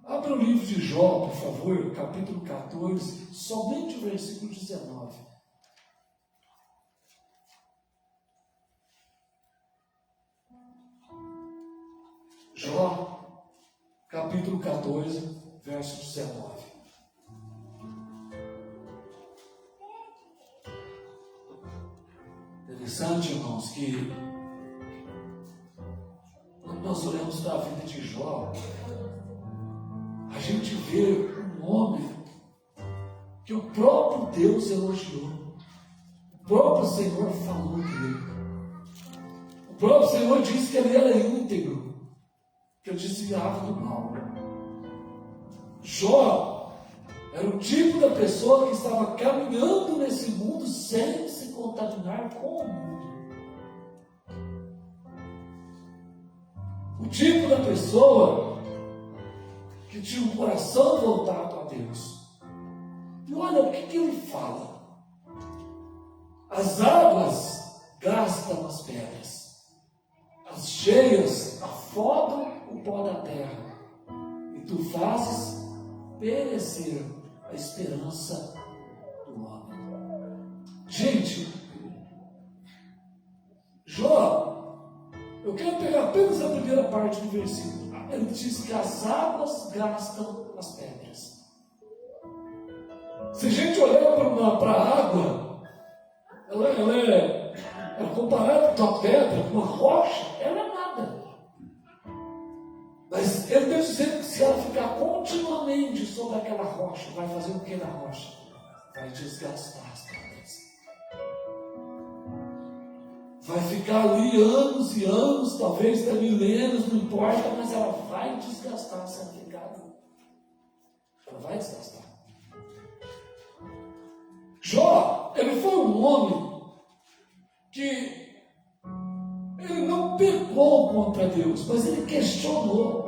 Abra o livro de Jó, por favor, capítulo 14, somente o versículo 19. Jó, capítulo 14, verso 19. Interessante, irmãos, que quando nós olhamos para a vida de Jó, a gente vê um homem que o próprio Deus elogiou. O próprio Senhor falou dele. O próprio Senhor disse que ele era íntegro, que ele desviava do mal. Jó era o tipo da pessoa que estava caminhando nesse mundo sem se contaminar com o mundo. O tipo da pessoa que tinha um coração voltado a Deus. E olha o que ele fala. As águas gastam as pedras, as cheias afogam o pó da terra, e tu fazes perecer a esperança do homem. Gente, Jó, eu quero pegar apenas a primeira parte do versículo. Ele diz que as águas gastam as pedras. Se a gente olhar para a água, ela é comparada com uma pedra, com uma rocha, ela é nada. Mas ele está dizendo que se ela ficar continuamente sobre aquela rocha, vai fazer o que na rocha? Vai desgastar as pedras. Vai ficar ali anos e anos, talvez até milênios, não importa, mas ela vai desgastar essa pegada. Ela vai desgastar. Jó, ele foi um homem que ele não pecou contra Deus, mas ele questionou.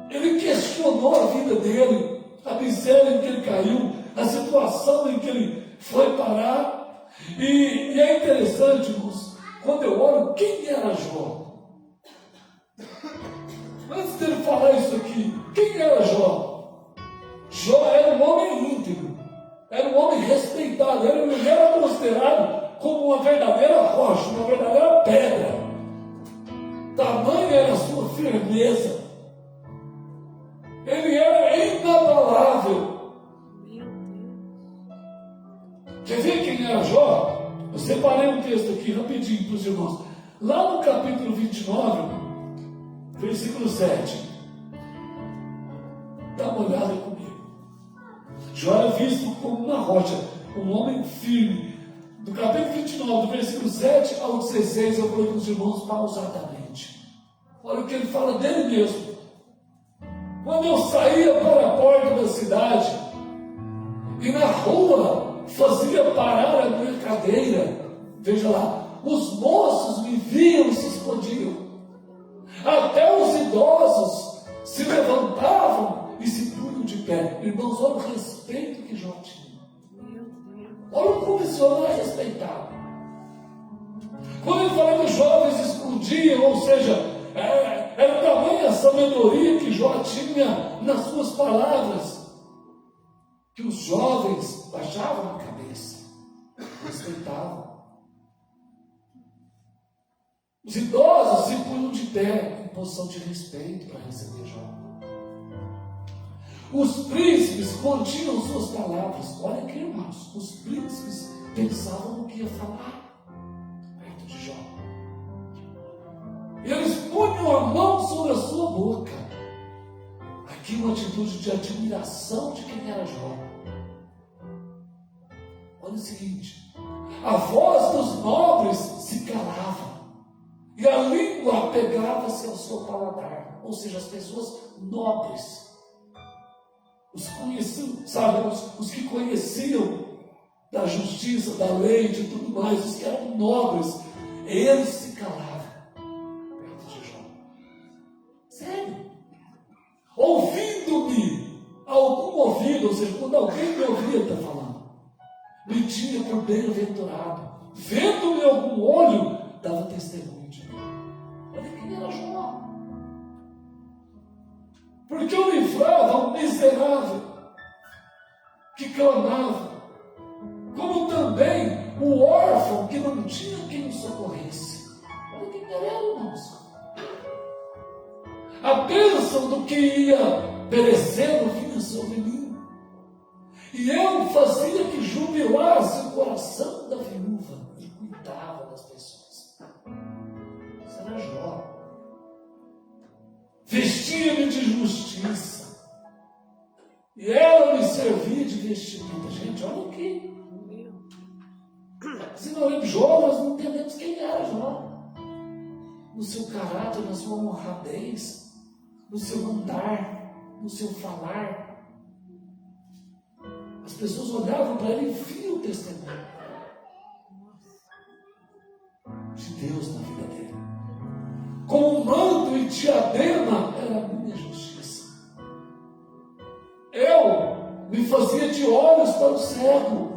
Ele questionou a vida dele, a miséria em que ele caiu, a situação em que ele foi parar. E é interessante, irmãos, quando eu olho, quem era Jó? Antes dele falar isso aqui, quem era Jó? Jó era um homem íntegro, era um homem respeitado, ele era considerado como uma verdadeira rocha, uma verdadeira pedra. Tamanha era a sua firmeza. Ele era inabalável. separei um texto aqui rapidinho para os irmãos. Lá no capítulo 29, versículo 7. Dá uma olhada comigo. Jó é visto como uma rocha, um homem firme. Do capítulo 29, do versículo 7 ao 16, eu vou ler com os irmãos pausadamente. Olha o que ele fala dele mesmo. Quando eu saía para a porta da cidade e na rua fazia parar a minha cadeira, veja lá, os moços me viam e se escondiam. Até os idosos se levantavam e se punham de pé. Irmãos, olha o respeito que Jó tinha. Olha como esse homem é respeitado. Quando ele fala que os jovens escondiam, ou seja, era tamanha a sabedoria que Jó tinha nas suas palavras, que os jovens baixavam a cabeça, respeitavam. Os idosos se punham de pé, em posição de respeito para receber Jó. Os príncipes continham suas palavras. Olha aqui, irmãos, os príncipes pensavam no que ia falar perto de Jó. E eles punham a mão sobre a sua boca. Aqui uma atitude de admiração de quem era Jó. Olha o seguinte: a voz dos nobres se calava e a língua apegava-se ao seu paladar. Ou seja, as pessoas nobres, os conheciam, sabe, os que conheciam da justiça, da lei, de tudo mais, os que eram nobres, eles se calavam perto de Jó. Sério? Ouvindo-me, algum ouvido, ou seja, quando alguém me ouvia, está falando, me tinha por bem-aventurado. Vendo-me algum olho, dava testemunho de mim. Olha quem era Jó. Porque eu livrava um miserável que clamava, como também o órfão que não tinha quem o socorresse. Olha quem era, irmãos. A bênção do que ia perecendo vinha sobre mim. E eu fazia que jubilasse o coração da viúva e cuidava das pessoas. Isso era Jó. Vestia-me de justiça e ela me servia de vestimenta. Gente, olha aqui. Se não é Jó, nós não entendemos quem era Jó. No seu caráter, na sua honradez, no seu andar, no seu falar. As pessoas olhavam para ele e viam o testemunho de Deus na vida dele. Com manto e diadema era a minha justiça. Eu me fazia de olhos para o cego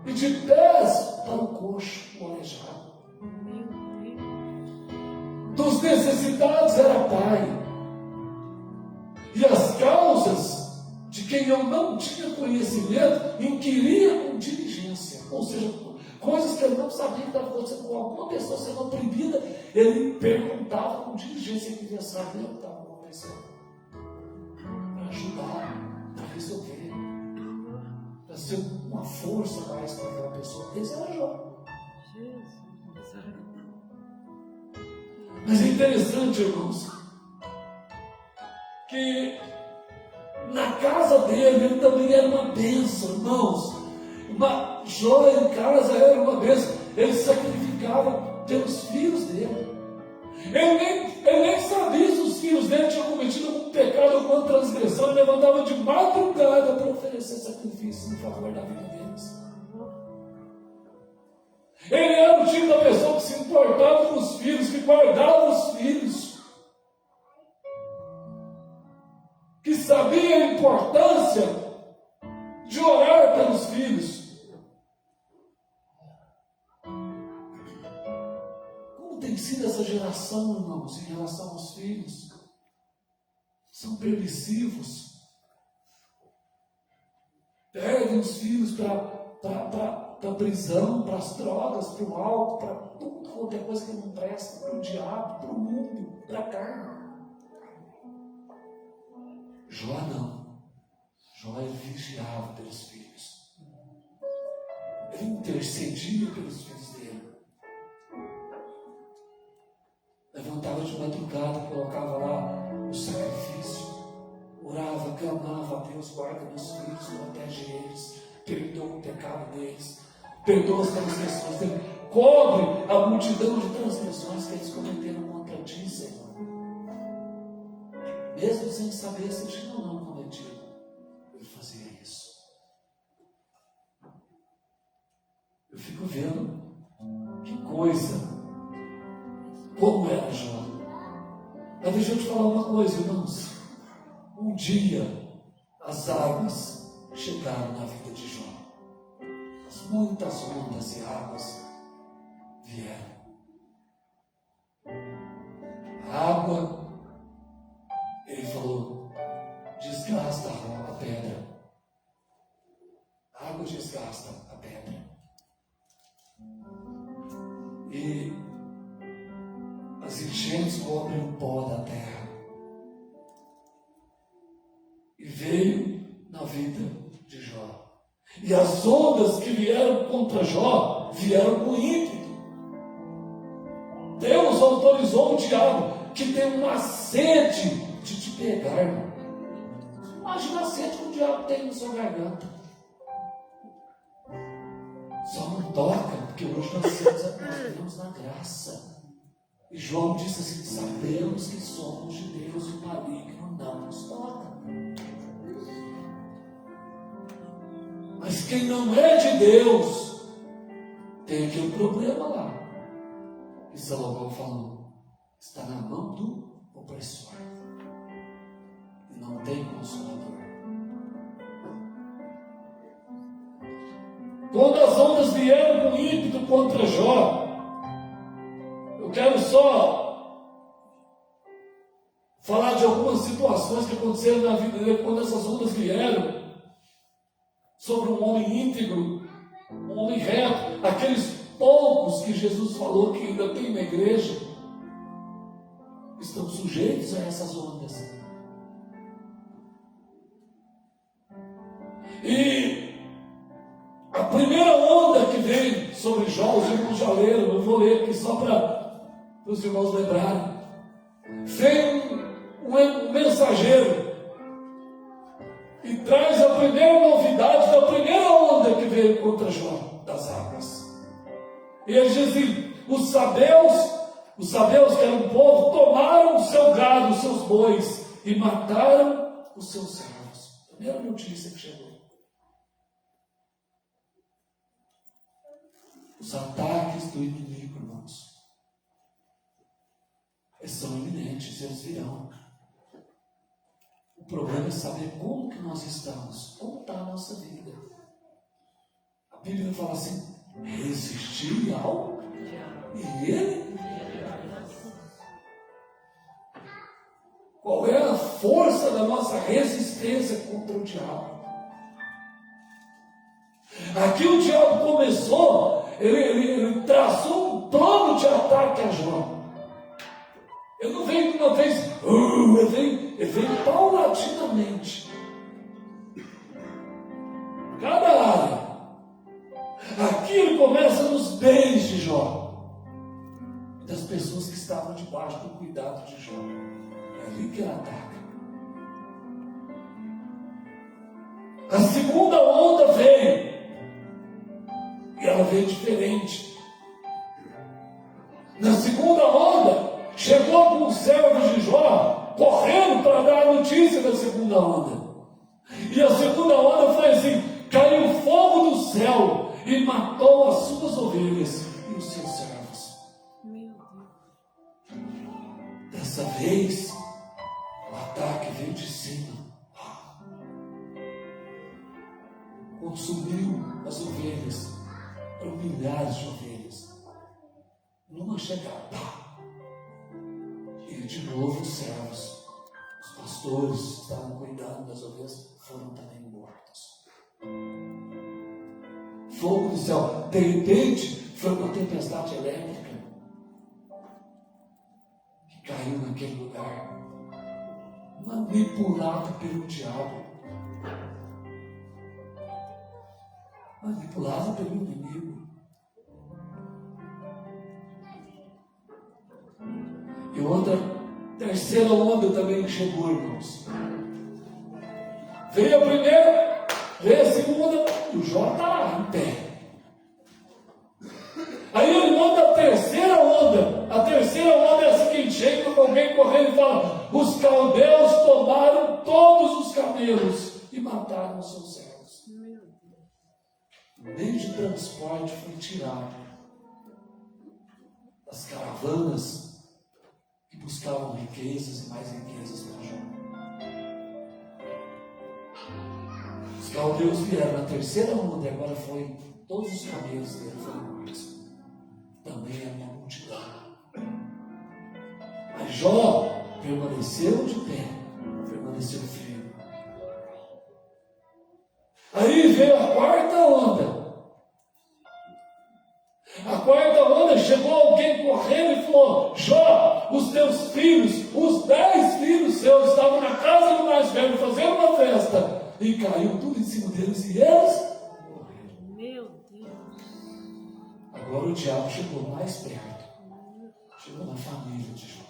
e de pés para o coxo, o aleijado. Dos necessitados era pai, e as causas de quem eu não tinha conhecimento inquiria com diligência. Ou seja, coisas que ele não sabia que estava acontecendo com alguma pessoa sendo oprimida, ele perguntava com diligência, ele queria saber o que estava acontecendo, para ajudar, para resolver, para ser uma força mais para aquela pessoa. Esse era Jó. Mas é interessante, irmãos, que na casa dele ele também era uma bênção, irmãos. Uma joia em casa era uma bênção. Ele sacrificava pelos filhos dele. Ele nem sabia se os filhos dele tinham cometido algum pecado, alguma transgressão. Ele levantava de madrugada para oferecer sacrifício em favor da vida deles. Ele era o tipo da pessoa que se importava com os filhos, que guardava os filhos, que sabia a importância de orar pelos filhos. Como tem sido essa geração, irmãos, em relação aos filhos? São permissivos. Perdem os filhos para a prisão, para as drogas, para o álcool, para tudo, qualquer coisa que não presta, para o diabo, para o mundo, para a carne. Jó não. Jó vigiava pelos filhos. Ele intercedia pelos filhos dele. Levantava de madrugada, colocava lá o sacrifício, orava, clamava a Deus, guarda meus filhos, protege eles, perdoa o pecado deles, perdoa as transgressões deles, cobre a multidão de transgressões que eles cometeram contra ti, Senhor. Mesmo sem saber se tinha ou não cometido, ele fazia isso. Eu fico vendo que coisa, como era Jó. Mas deixa eu te falar uma coisa, irmãos. Um dia as águas chegaram na vida de Jó. Muitas ondas e águas vieram. A água, ele falou, desgasta a pedra. A água desgasta a pedra. E as enchentes cobrem o pó da terra. E veio na vida de Jó. E as ondas que vieram contra Jó vieram com ímpeto. Deus autorizou o diabo, que tem uma sede de te pegar, irmão. Imagina a sede que o diabo tem na sua garganta. Só não toca, porque hoje nós vivemos na graça. E João disse assim: sabemos que somos de Deus e o maligno não nos toca. Mas quem não é de Deus tem aquele problema lá. E Salomão falou: está na mão do opressor. E não tem consolador. Quando as ondas vieram com ímpeto contra Jó, eu quero só falar de algumas situações que aconteceram na vida dele quando essas ondas vieram sobre um homem íntegro, um homem reto, aqueles poucos que Jesus falou que ainda tem na igreja, estão sujeitos a essas ondas. E a primeira onda que veio sobre Jó, os irmãos já leram, eu vou ler aqui só para os irmãos lembrarem. Veio um mensageiro e traz a primeira novidade da primeira onda que veio contra Jó, das águas. E ele diz assim: os sabeus que eram um povo, tomaram o seu gado, os seus bois, e mataram os seus servos. Primeira notícia que chegou. Os ataques do inimigo, irmãos, eles são iminentes, eles virão. O problema é saber como que nós estamos, como está a nossa vida. A Bíblia fala assim: resistir ao e ele. Qual é a força da nossa resistência contra o diabo? Aqui o diabo começou, ele traçou um plano de ataque a Jó. Ele não veio de uma vez, ele veio paulatinamente. Cada área. Aqui ele começa nos bens de Jó, das pessoas que estavam debaixo do cuidado de Jó. É ali que ele ataca. A segunda onda veio, e ela veio diferente. Na segunda onda, chegou com os servos de Jó correndo para dar a notícia da segunda onda. E a segunda onda foi assim: caiu fogo do céu e matou as suas ovelhas e os seus servos. Dessa vez, o ataque veio de cima. Consumiu as ovelhas, eram milhares de ovelhas. Numa chegada, e de novo os servos, os pastores que estavam cuidando das ovelhas, foram também mortos. Fogo do céu. De repente, foi uma tempestade elétrica que caiu naquele lugar, manipulada pelo diabo. Manipulada Lázaro pegou o inimigo. E outra, terceira onda também chegou, irmãos. Veio a primeira, veio a segunda, e o Jó está lá em pé. Aí ele manda a terceira onda. A terceira onda é a seguinte: chega com alguém correndo e fala: os caldeus tomaram todos os camelos e mataram os seus servos. O meio de transporte foi tirado das caravanas que buscavam riquezas e mais riquezas para Jó. Os caldeus vieram na terceira onda e agora foi todos os camelos dele foram mortos. Também é uma multidão. Mas Jó permaneceu de pé, permaneceu firme. Aí veio a quarta onda. A quarta onda chegou alguém correndo e falou: Jó, os teus filhos, os 10 filhos seus estavam na casa do mais velho fazendo uma festa. E caiu tudo em cima deles e eles morreram. Meu Deus. Agora o diabo chegou mais perto. Chegou na família de Jó.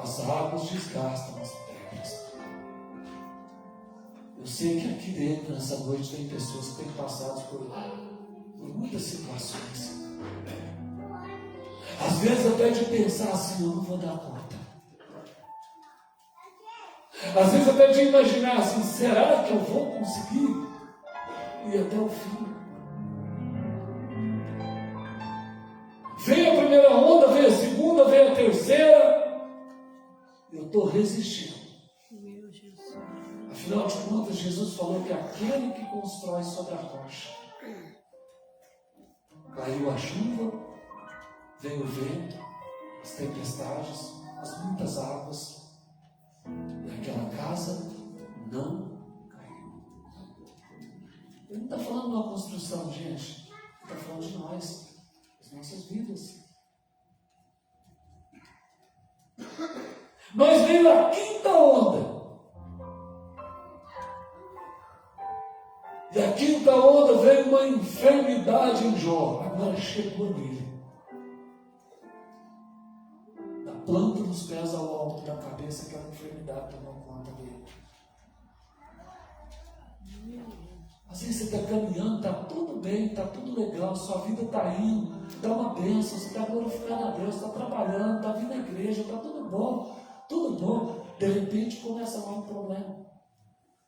As águas desgastam as pedras. Eu sei que aqui dentro, nessa noite, tem pessoas que têm passado por muitas situações. Às vezes até de pensar assim: eu não vou dar conta. Às vezes até de imaginar assim: será que eu vou conseguir ir até o fim? Veio a primeira onda, veio a segunda, veio a terceira. Eu estou resistindo. Meu Jesus. Afinal de contas, Jesus falou que aquele que constrói sobre a rocha, caiu a chuva, veio o vento, as tempestades, as muitas águas, e aquela casa não caiu. Ele não está falando de uma construção, gente. Ele está falando de nós, das nossas vidas. Mas veio a quinta onda. E a quinta onda veio uma enfermidade em Jó. Agora chegou nele. Da planta dos pés ao alto da cabeça, aquela enfermidade tomou conta dele. Às vezes você está caminhando, está tudo bem, está tudo legal, sua vida está indo, dá uma bênção, você está glorificando a Deus, está trabalhando, está vindo à igreja, está tudo bom, tudo bom. De repente começa a dar um problema.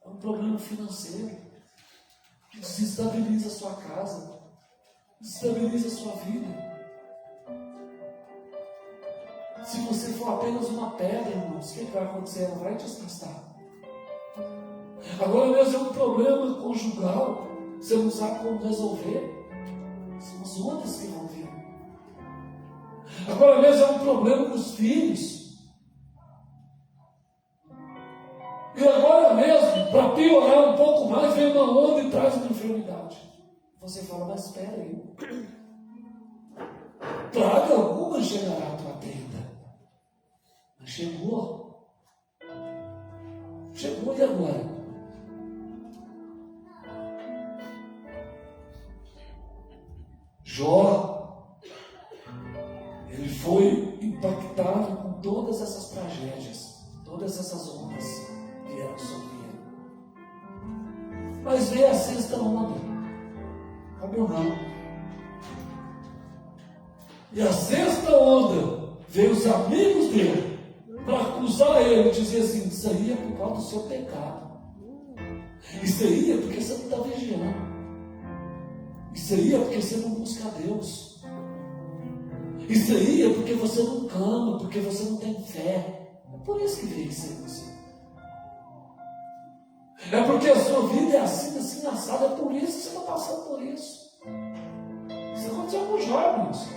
É um problema financeiro. Que desestabiliza a sua casa, desestabiliza a sua vida. Se você for apenas uma pedra, irmãos, o que vai acontecer? Ela vai desgastar. Agora mesmo é um problema conjugal, você não sabe como resolver, são as outras que vão vir. Agora mesmo é um problema com os filhos. E agora mesmo, para piorar um pouco mais, vem uma onda e traz uma enfermidade. Você fala: mas espera aí. Praga alguma chegará à tua tenda. Mas chegou. Chegou e agora? Jó, ele foi impactado com todas essas tragédias, todas essas ondas vieram sobre ele. Mas veio a sexta onda, Abraão. E a sexta onda veio os amigos dele para acusar ele, dizer assim: isso aí é por causa do seu pecado, isso aí é porque você não está vigiando, isso aí é porque você não busca a Deus, isso aí é porque você não clama, porque você não tem fé. É por isso que veio isso aí você. É porque a sua vida é assim, assim, assada. É por isso que você está passando por isso. Isso aconteceu com os jovens.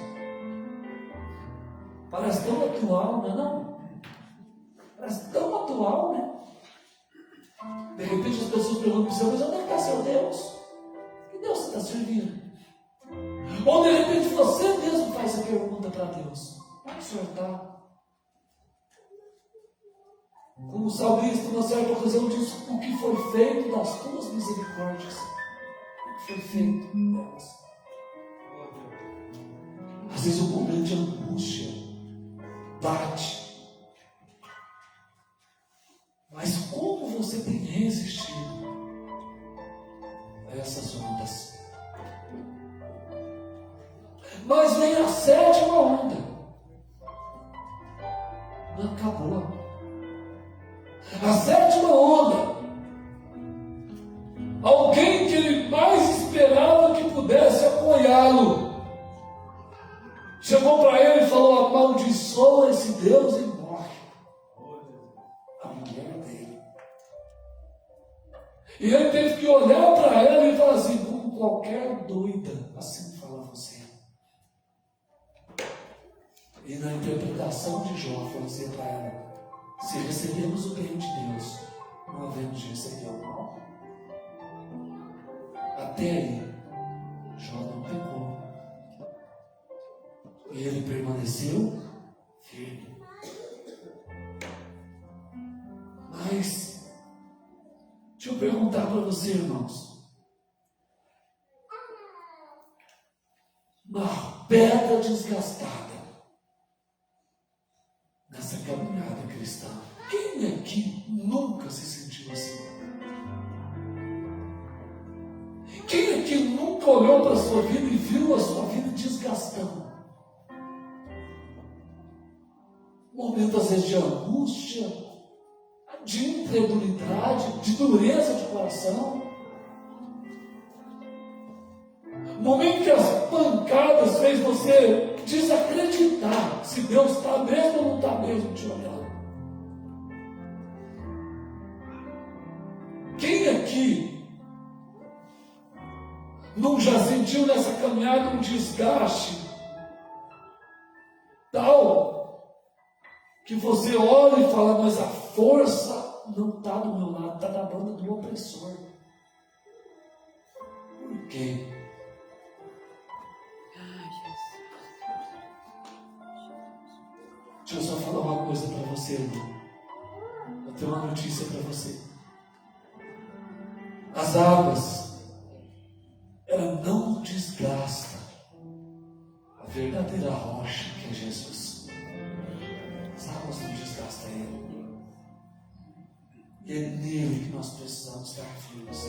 Parece tão atual, não é não? Parece tão atual, né? De repente as pessoas perguntam para o Senhor: mas onde é que está seu Deus? Que Deus você está servindo? Ou de repente você mesmo faz a pergunta para Deus: onde o Senhor está? Como o salmista, numa certa ocasião, diz: o que foi feito das tuas misericórdias, o que foi feito delas. Às vezes o momento de angústia bate. Mas como você tem resistido a essas ondas? Mas vem a sétima onda. Não acabou. A sétima onda. Alguém que ele mais esperava que pudesse apoiá-lo chegou para ele e falou: amaldiçoa esse Deus e morre. A mulher dele. E ele teve que olhar para ela e falar assim: como qualquer doida, assim fala você. E na interpretação de Jó, foi dizer para ela: se recebemos o bem de Deus, não havemos de receber o mal. Até aí, Jó não pecou. E ele permaneceu firme. Mas, deixa eu perguntar para você, irmãos. Uma pedra desgastada nessa caminhada cristã. Quem aqui nunca se sentiu assim? Quem aqui nunca olhou para a sua vida e viu a sua vida desgastando? Momento às vezes de angústia, de incredulidade, de dureza de coração. Momento que as pancadas fez você desacreditar se Deus está mesmo ou não está mesmo te olhando. Quem aqui não já sentiu nessa caminhada um desgaste tal que você olha e fala: mas a força não está do meu lado, está na banda do opressor. Por quê? Deixa eu só falar uma coisa para você, irmão. Eu tenho uma notícia para você. As águas, ela não desgasta a verdadeira rocha que é Jesus. As águas não desgastam Ele. E é nele que nós precisamos estar firmes.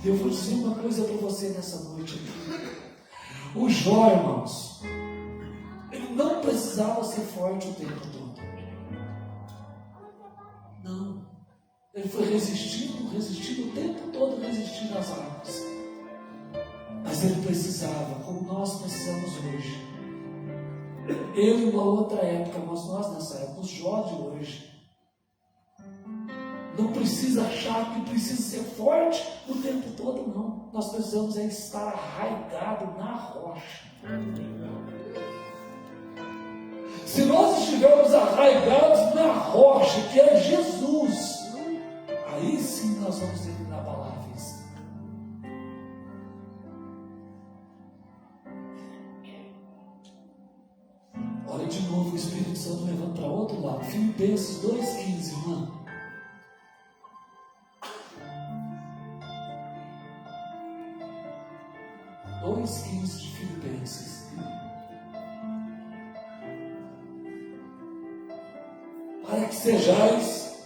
E eu vou dizer uma coisa para você nessa noite aqui. O Jó, irmãos, ele não precisava ser forte o tempo todo. Não. Ele foi resistindo o tempo todo, resistindo às águas. Mas ele precisava, como nós precisamos hoje. Ele em uma outra época, mas nós nessa época, os Jó de hoje. Não precisa achar que precisa ser forte o tempo todo, não. Nós precisamos é estar arraigado na rocha. Se nós estivermos arraigados na rocha, que é Jesus, aí sim nós vamos ser inabaláveis. Olha de novo o Espírito Santo levando para outro lado. Filipenses 2,15, irmão. De Filipenses. Para que sejais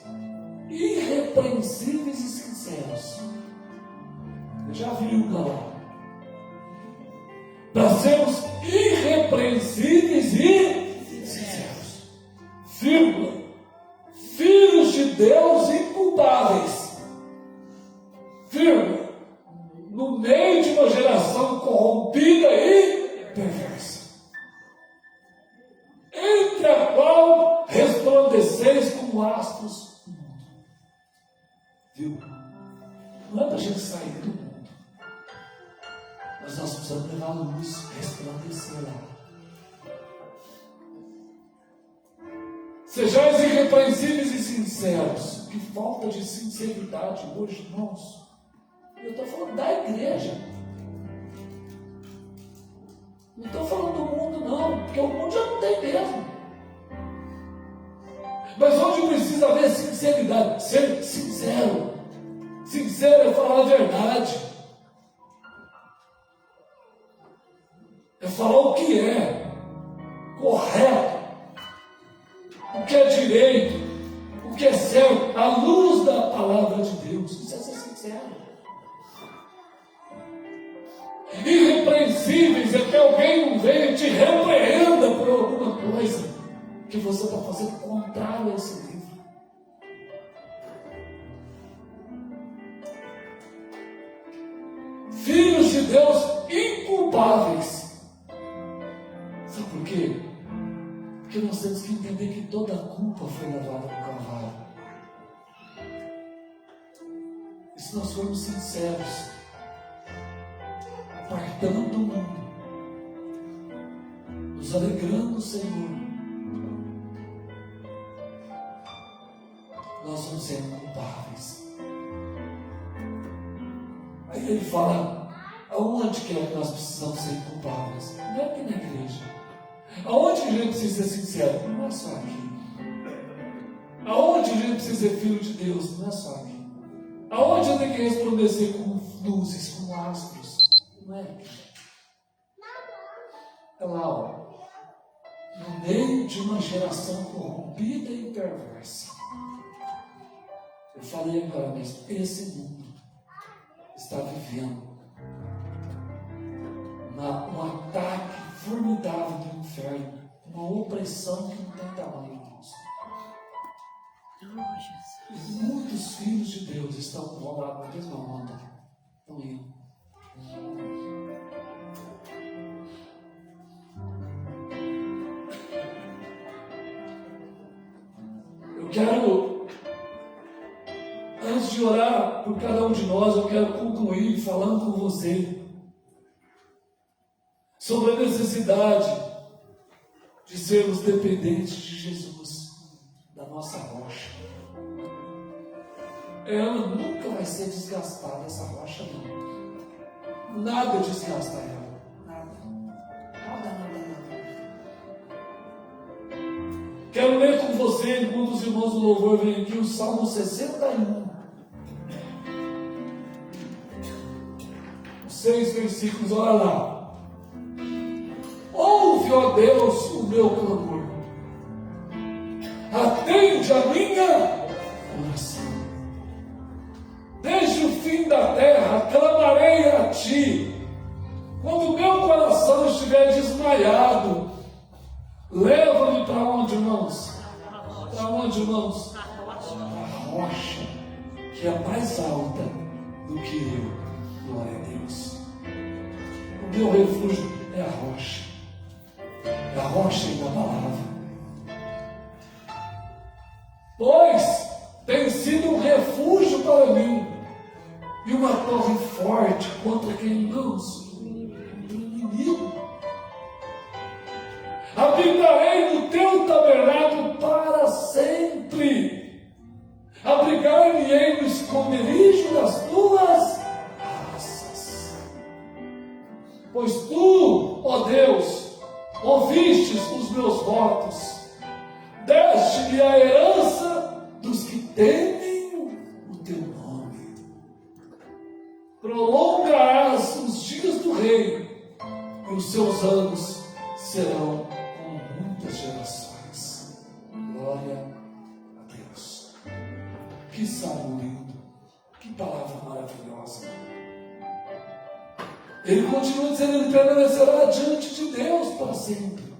irrepreensíveis e sinceros. Eu já vi lá. Para sermos irrepreensíveis e sinceros. Vírgula. Filhos de Deus inculpáveis. Vírgula. No meio de uma geração corrompida e perversa, entre a qual resplandeceis como astros do mundo. Viu? Não é para a gente sair do mundo, mas nós precisamos levar a luz, resplandecer lá. Sejais irrepreensíveis e sinceros. Que falta de sinceridade hoje, irmãos. Eu estou falando da igreja. Não estou falando do mundo, não, porque o mundo já não tem mesmo. Mas onde precisa haver sinceridade, ser sincero. Sincero é falar a verdade. É falar o que é correto, o que é direito, o que é certo, à luz da palavra de Deus. Isso é ser sincero. Irrepreensíveis é que alguém não venha e te repreenda por alguma coisa que você está fazendo contrário a esse livro. Filhos de Deus inculpáveis. Sabe por quê? Porque nós temos que entender que toda a culpa foi levada no Calvário. E se nós formos sinceros, apartando do mundo, nos alegrando no Senhor, nós vamos ser culpáveis. Aí ele fala, aonde que é que nós precisamos ser culpáveis? Não é aqui na igreja. Aonde a gente precisa ser sincero? Não é só aqui. Aonde a gente precisa ser filho de Deus? Não é só aqui. Aonde eu tenho que resplandecer com luzes, com astros? Não é aqui. É lá, ó. No meio de uma geração corrompida e perversa. Eu falei agora mesmo, esse mundo está vivendo um ataque formidável do inferno, uma opressão que não tem tamanho, irmãos. E muitos filhos de Deus estão rolados na mesma onda. Estão indo. Eu quero, antes de orar por cada um de nós, eu quero concluir falando com você sobre a necessidade de sermos dependentes de Jesus, da nossa rocha. Ela nunca vai ser desgastada, essa rocha não. Nada desgasta ela. Nada. Quero ler com você, enquanto os irmãos do louvor vêm aqui, o Salmo 61. 6 versículos, olha lá. Ouve, ó Deus, o meu clamor. Atende a minha oração. Desde o fim da terra clamarei a ti. Quando o meu coração estiver desmaiado, leva-me para onde, irmãos? Para onde, irmãos? Para a rocha, que é mais alta do que eu. Glória a Deus. O meu refúgio é a rocha. É a rocha da palavra. Pois tem sido um refúgio para mim e uma torre forte contra quem não sou inimigo. Habitarei no teu tabernáculo para sempre. Abrigar-me-ei no esconderijo das tuas asas. Pois tu, ó Deus, ouvistes os meus votos, deste-me a herança dos que temem o teu nome. Prolongarás os dias do rei, e os seus anos serão com muitas gerações. Glória a Deus. Que salmo lindo, que palavra maravilhosa. Ele continua dizendo, ele permanecerá diante de Deus para sempre.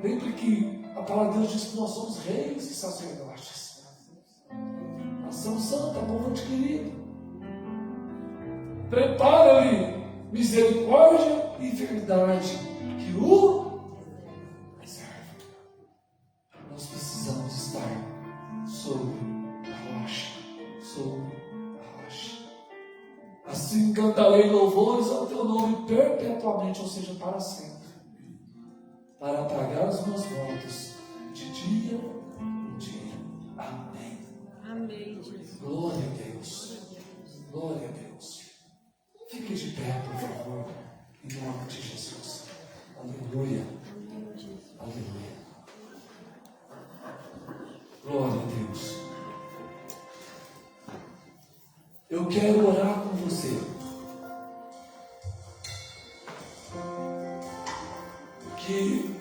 Lembre que a palavra de Deus diz que nós somos reis e sacerdotes. Nação santa, povo adquirido. Prepara-lhe misericórdia e verdade que o preserve. Nós precisamos estar sobre a rocha. Sobre a rocha. Assim cantarei louvores ao teu nome perpetuamente, ou seja, para sempre. Para pagar os meus votos de dia em dia. Amém. Amém, Jesus. Glória a Deus. Glória a Deus. Fique de pé, por favor, em nome de Jesus. Aleluia. Aleluia. Eu quero orar com você. Que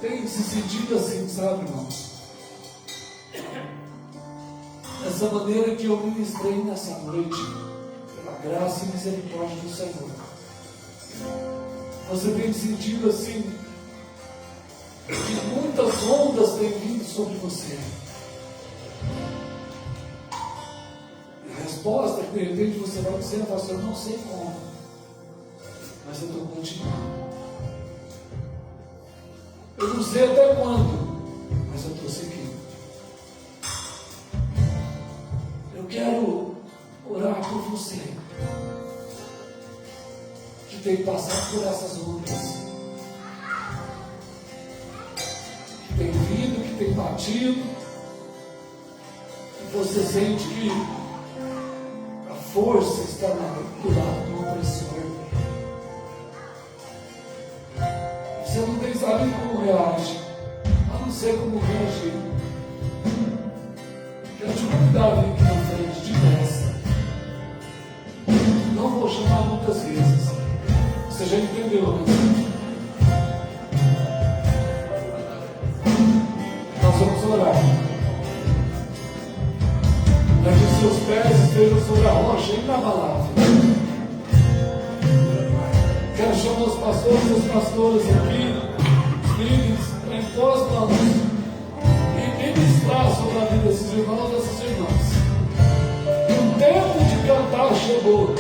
tem se sentido assim, sabe, irmãos? Dessa maneira que eu ministrei nessa noite, pela graça e misericórdia do Senhor. Você tem sentido assim, que muitas ondas têm vindo sobre você. E a resposta é que de repente você vai dizer, pastor, eu não sei como, mas eu estou continuando. Eu não sei até quando, mas eu estou seguindo. Eu quero orar por você que tem passado por essas lutas, que tem vindo, que tem batido, e você sente que a força está do lado do opressor. Você não tem sabido como reage, a não ser como reagir. Quero te convidar a vir aqui na frente, depressa. Não vou chamar muitas vezes. Você já entendeu, né? Nós vamos orar. Para que seus pés estejam sobre a rocha inabalável. Quero chamar os pastores e as pastoras aqui, os líderes, para impor as mãos e ministrar sobre a vida desses irmãos e dessas irmãs. O tempo de cantar chegou.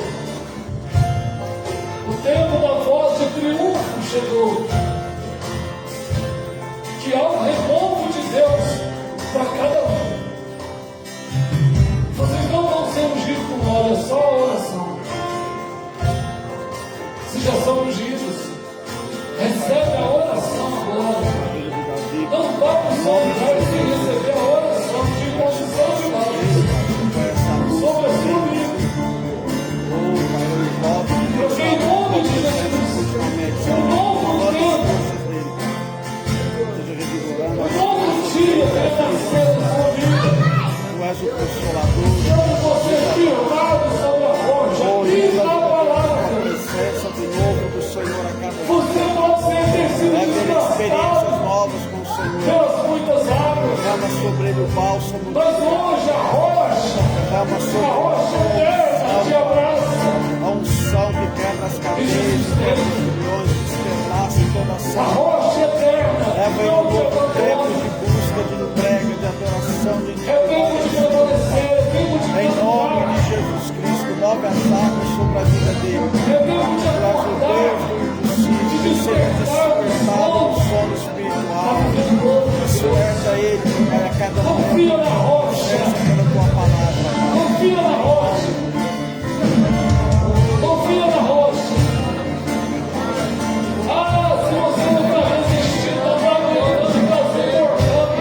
O tempo da voz de triunfo chegou. Que há um renovo de Deus para cada um. Vocês não vão ser ungidos com óleo, é só a oração. Se já são ungidos, recebe a oração agora. Não vamos soltar sem receber a oração de imposição de mãos sobre a sua vida. Porque em nome de Jesus, um novo tempo, um novo dia vai nascer na sua vida. Quando você é firmado sobre a rocha, diz a palavra. Você pode ser desgastado pelas muitas águas, sobre ele o bálsamo, mas hoje a rocha eterna te abraça. a unção que quebra as cadeias, milhões despedaça toda a A sala. rocha eterna Leva em um não te novo tempo abandona. de busca, de entrega, de adoração, de É tempo de permanecer, é tempo de em nome cantar, de Jesus Cristo, move as águas sobre a vida dele. é tempo de Tu és o acordar, Deus do impossível, seja despertado no sono espiritual. Desperta ele, para cada confia momento. na rocha, Peça pela tua palavra, Pai. confia na rocha, confia na rocha. Ah, se você não está resistindo, não está aguentando, está se entortando,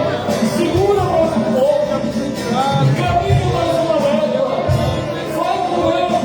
segura mais um pouco, caminhe mais uma légua, vai com ele.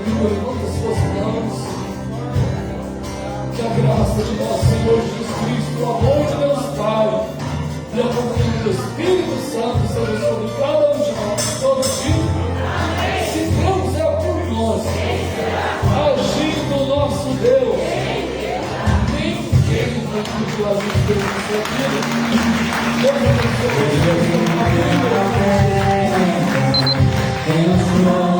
aleluia. Levanta as suas mãos. Que a graça de nosso Senhor Jesus Cristo, o amor de Deus Pai e a comunhão do Espírito Santo seja sobre cada um de nós, todos juntos. Se Deus é por nós, agindo o nosso Deus, ninguém vai impedir a gente de Deus na sua vida. Deus abençoe. Amém.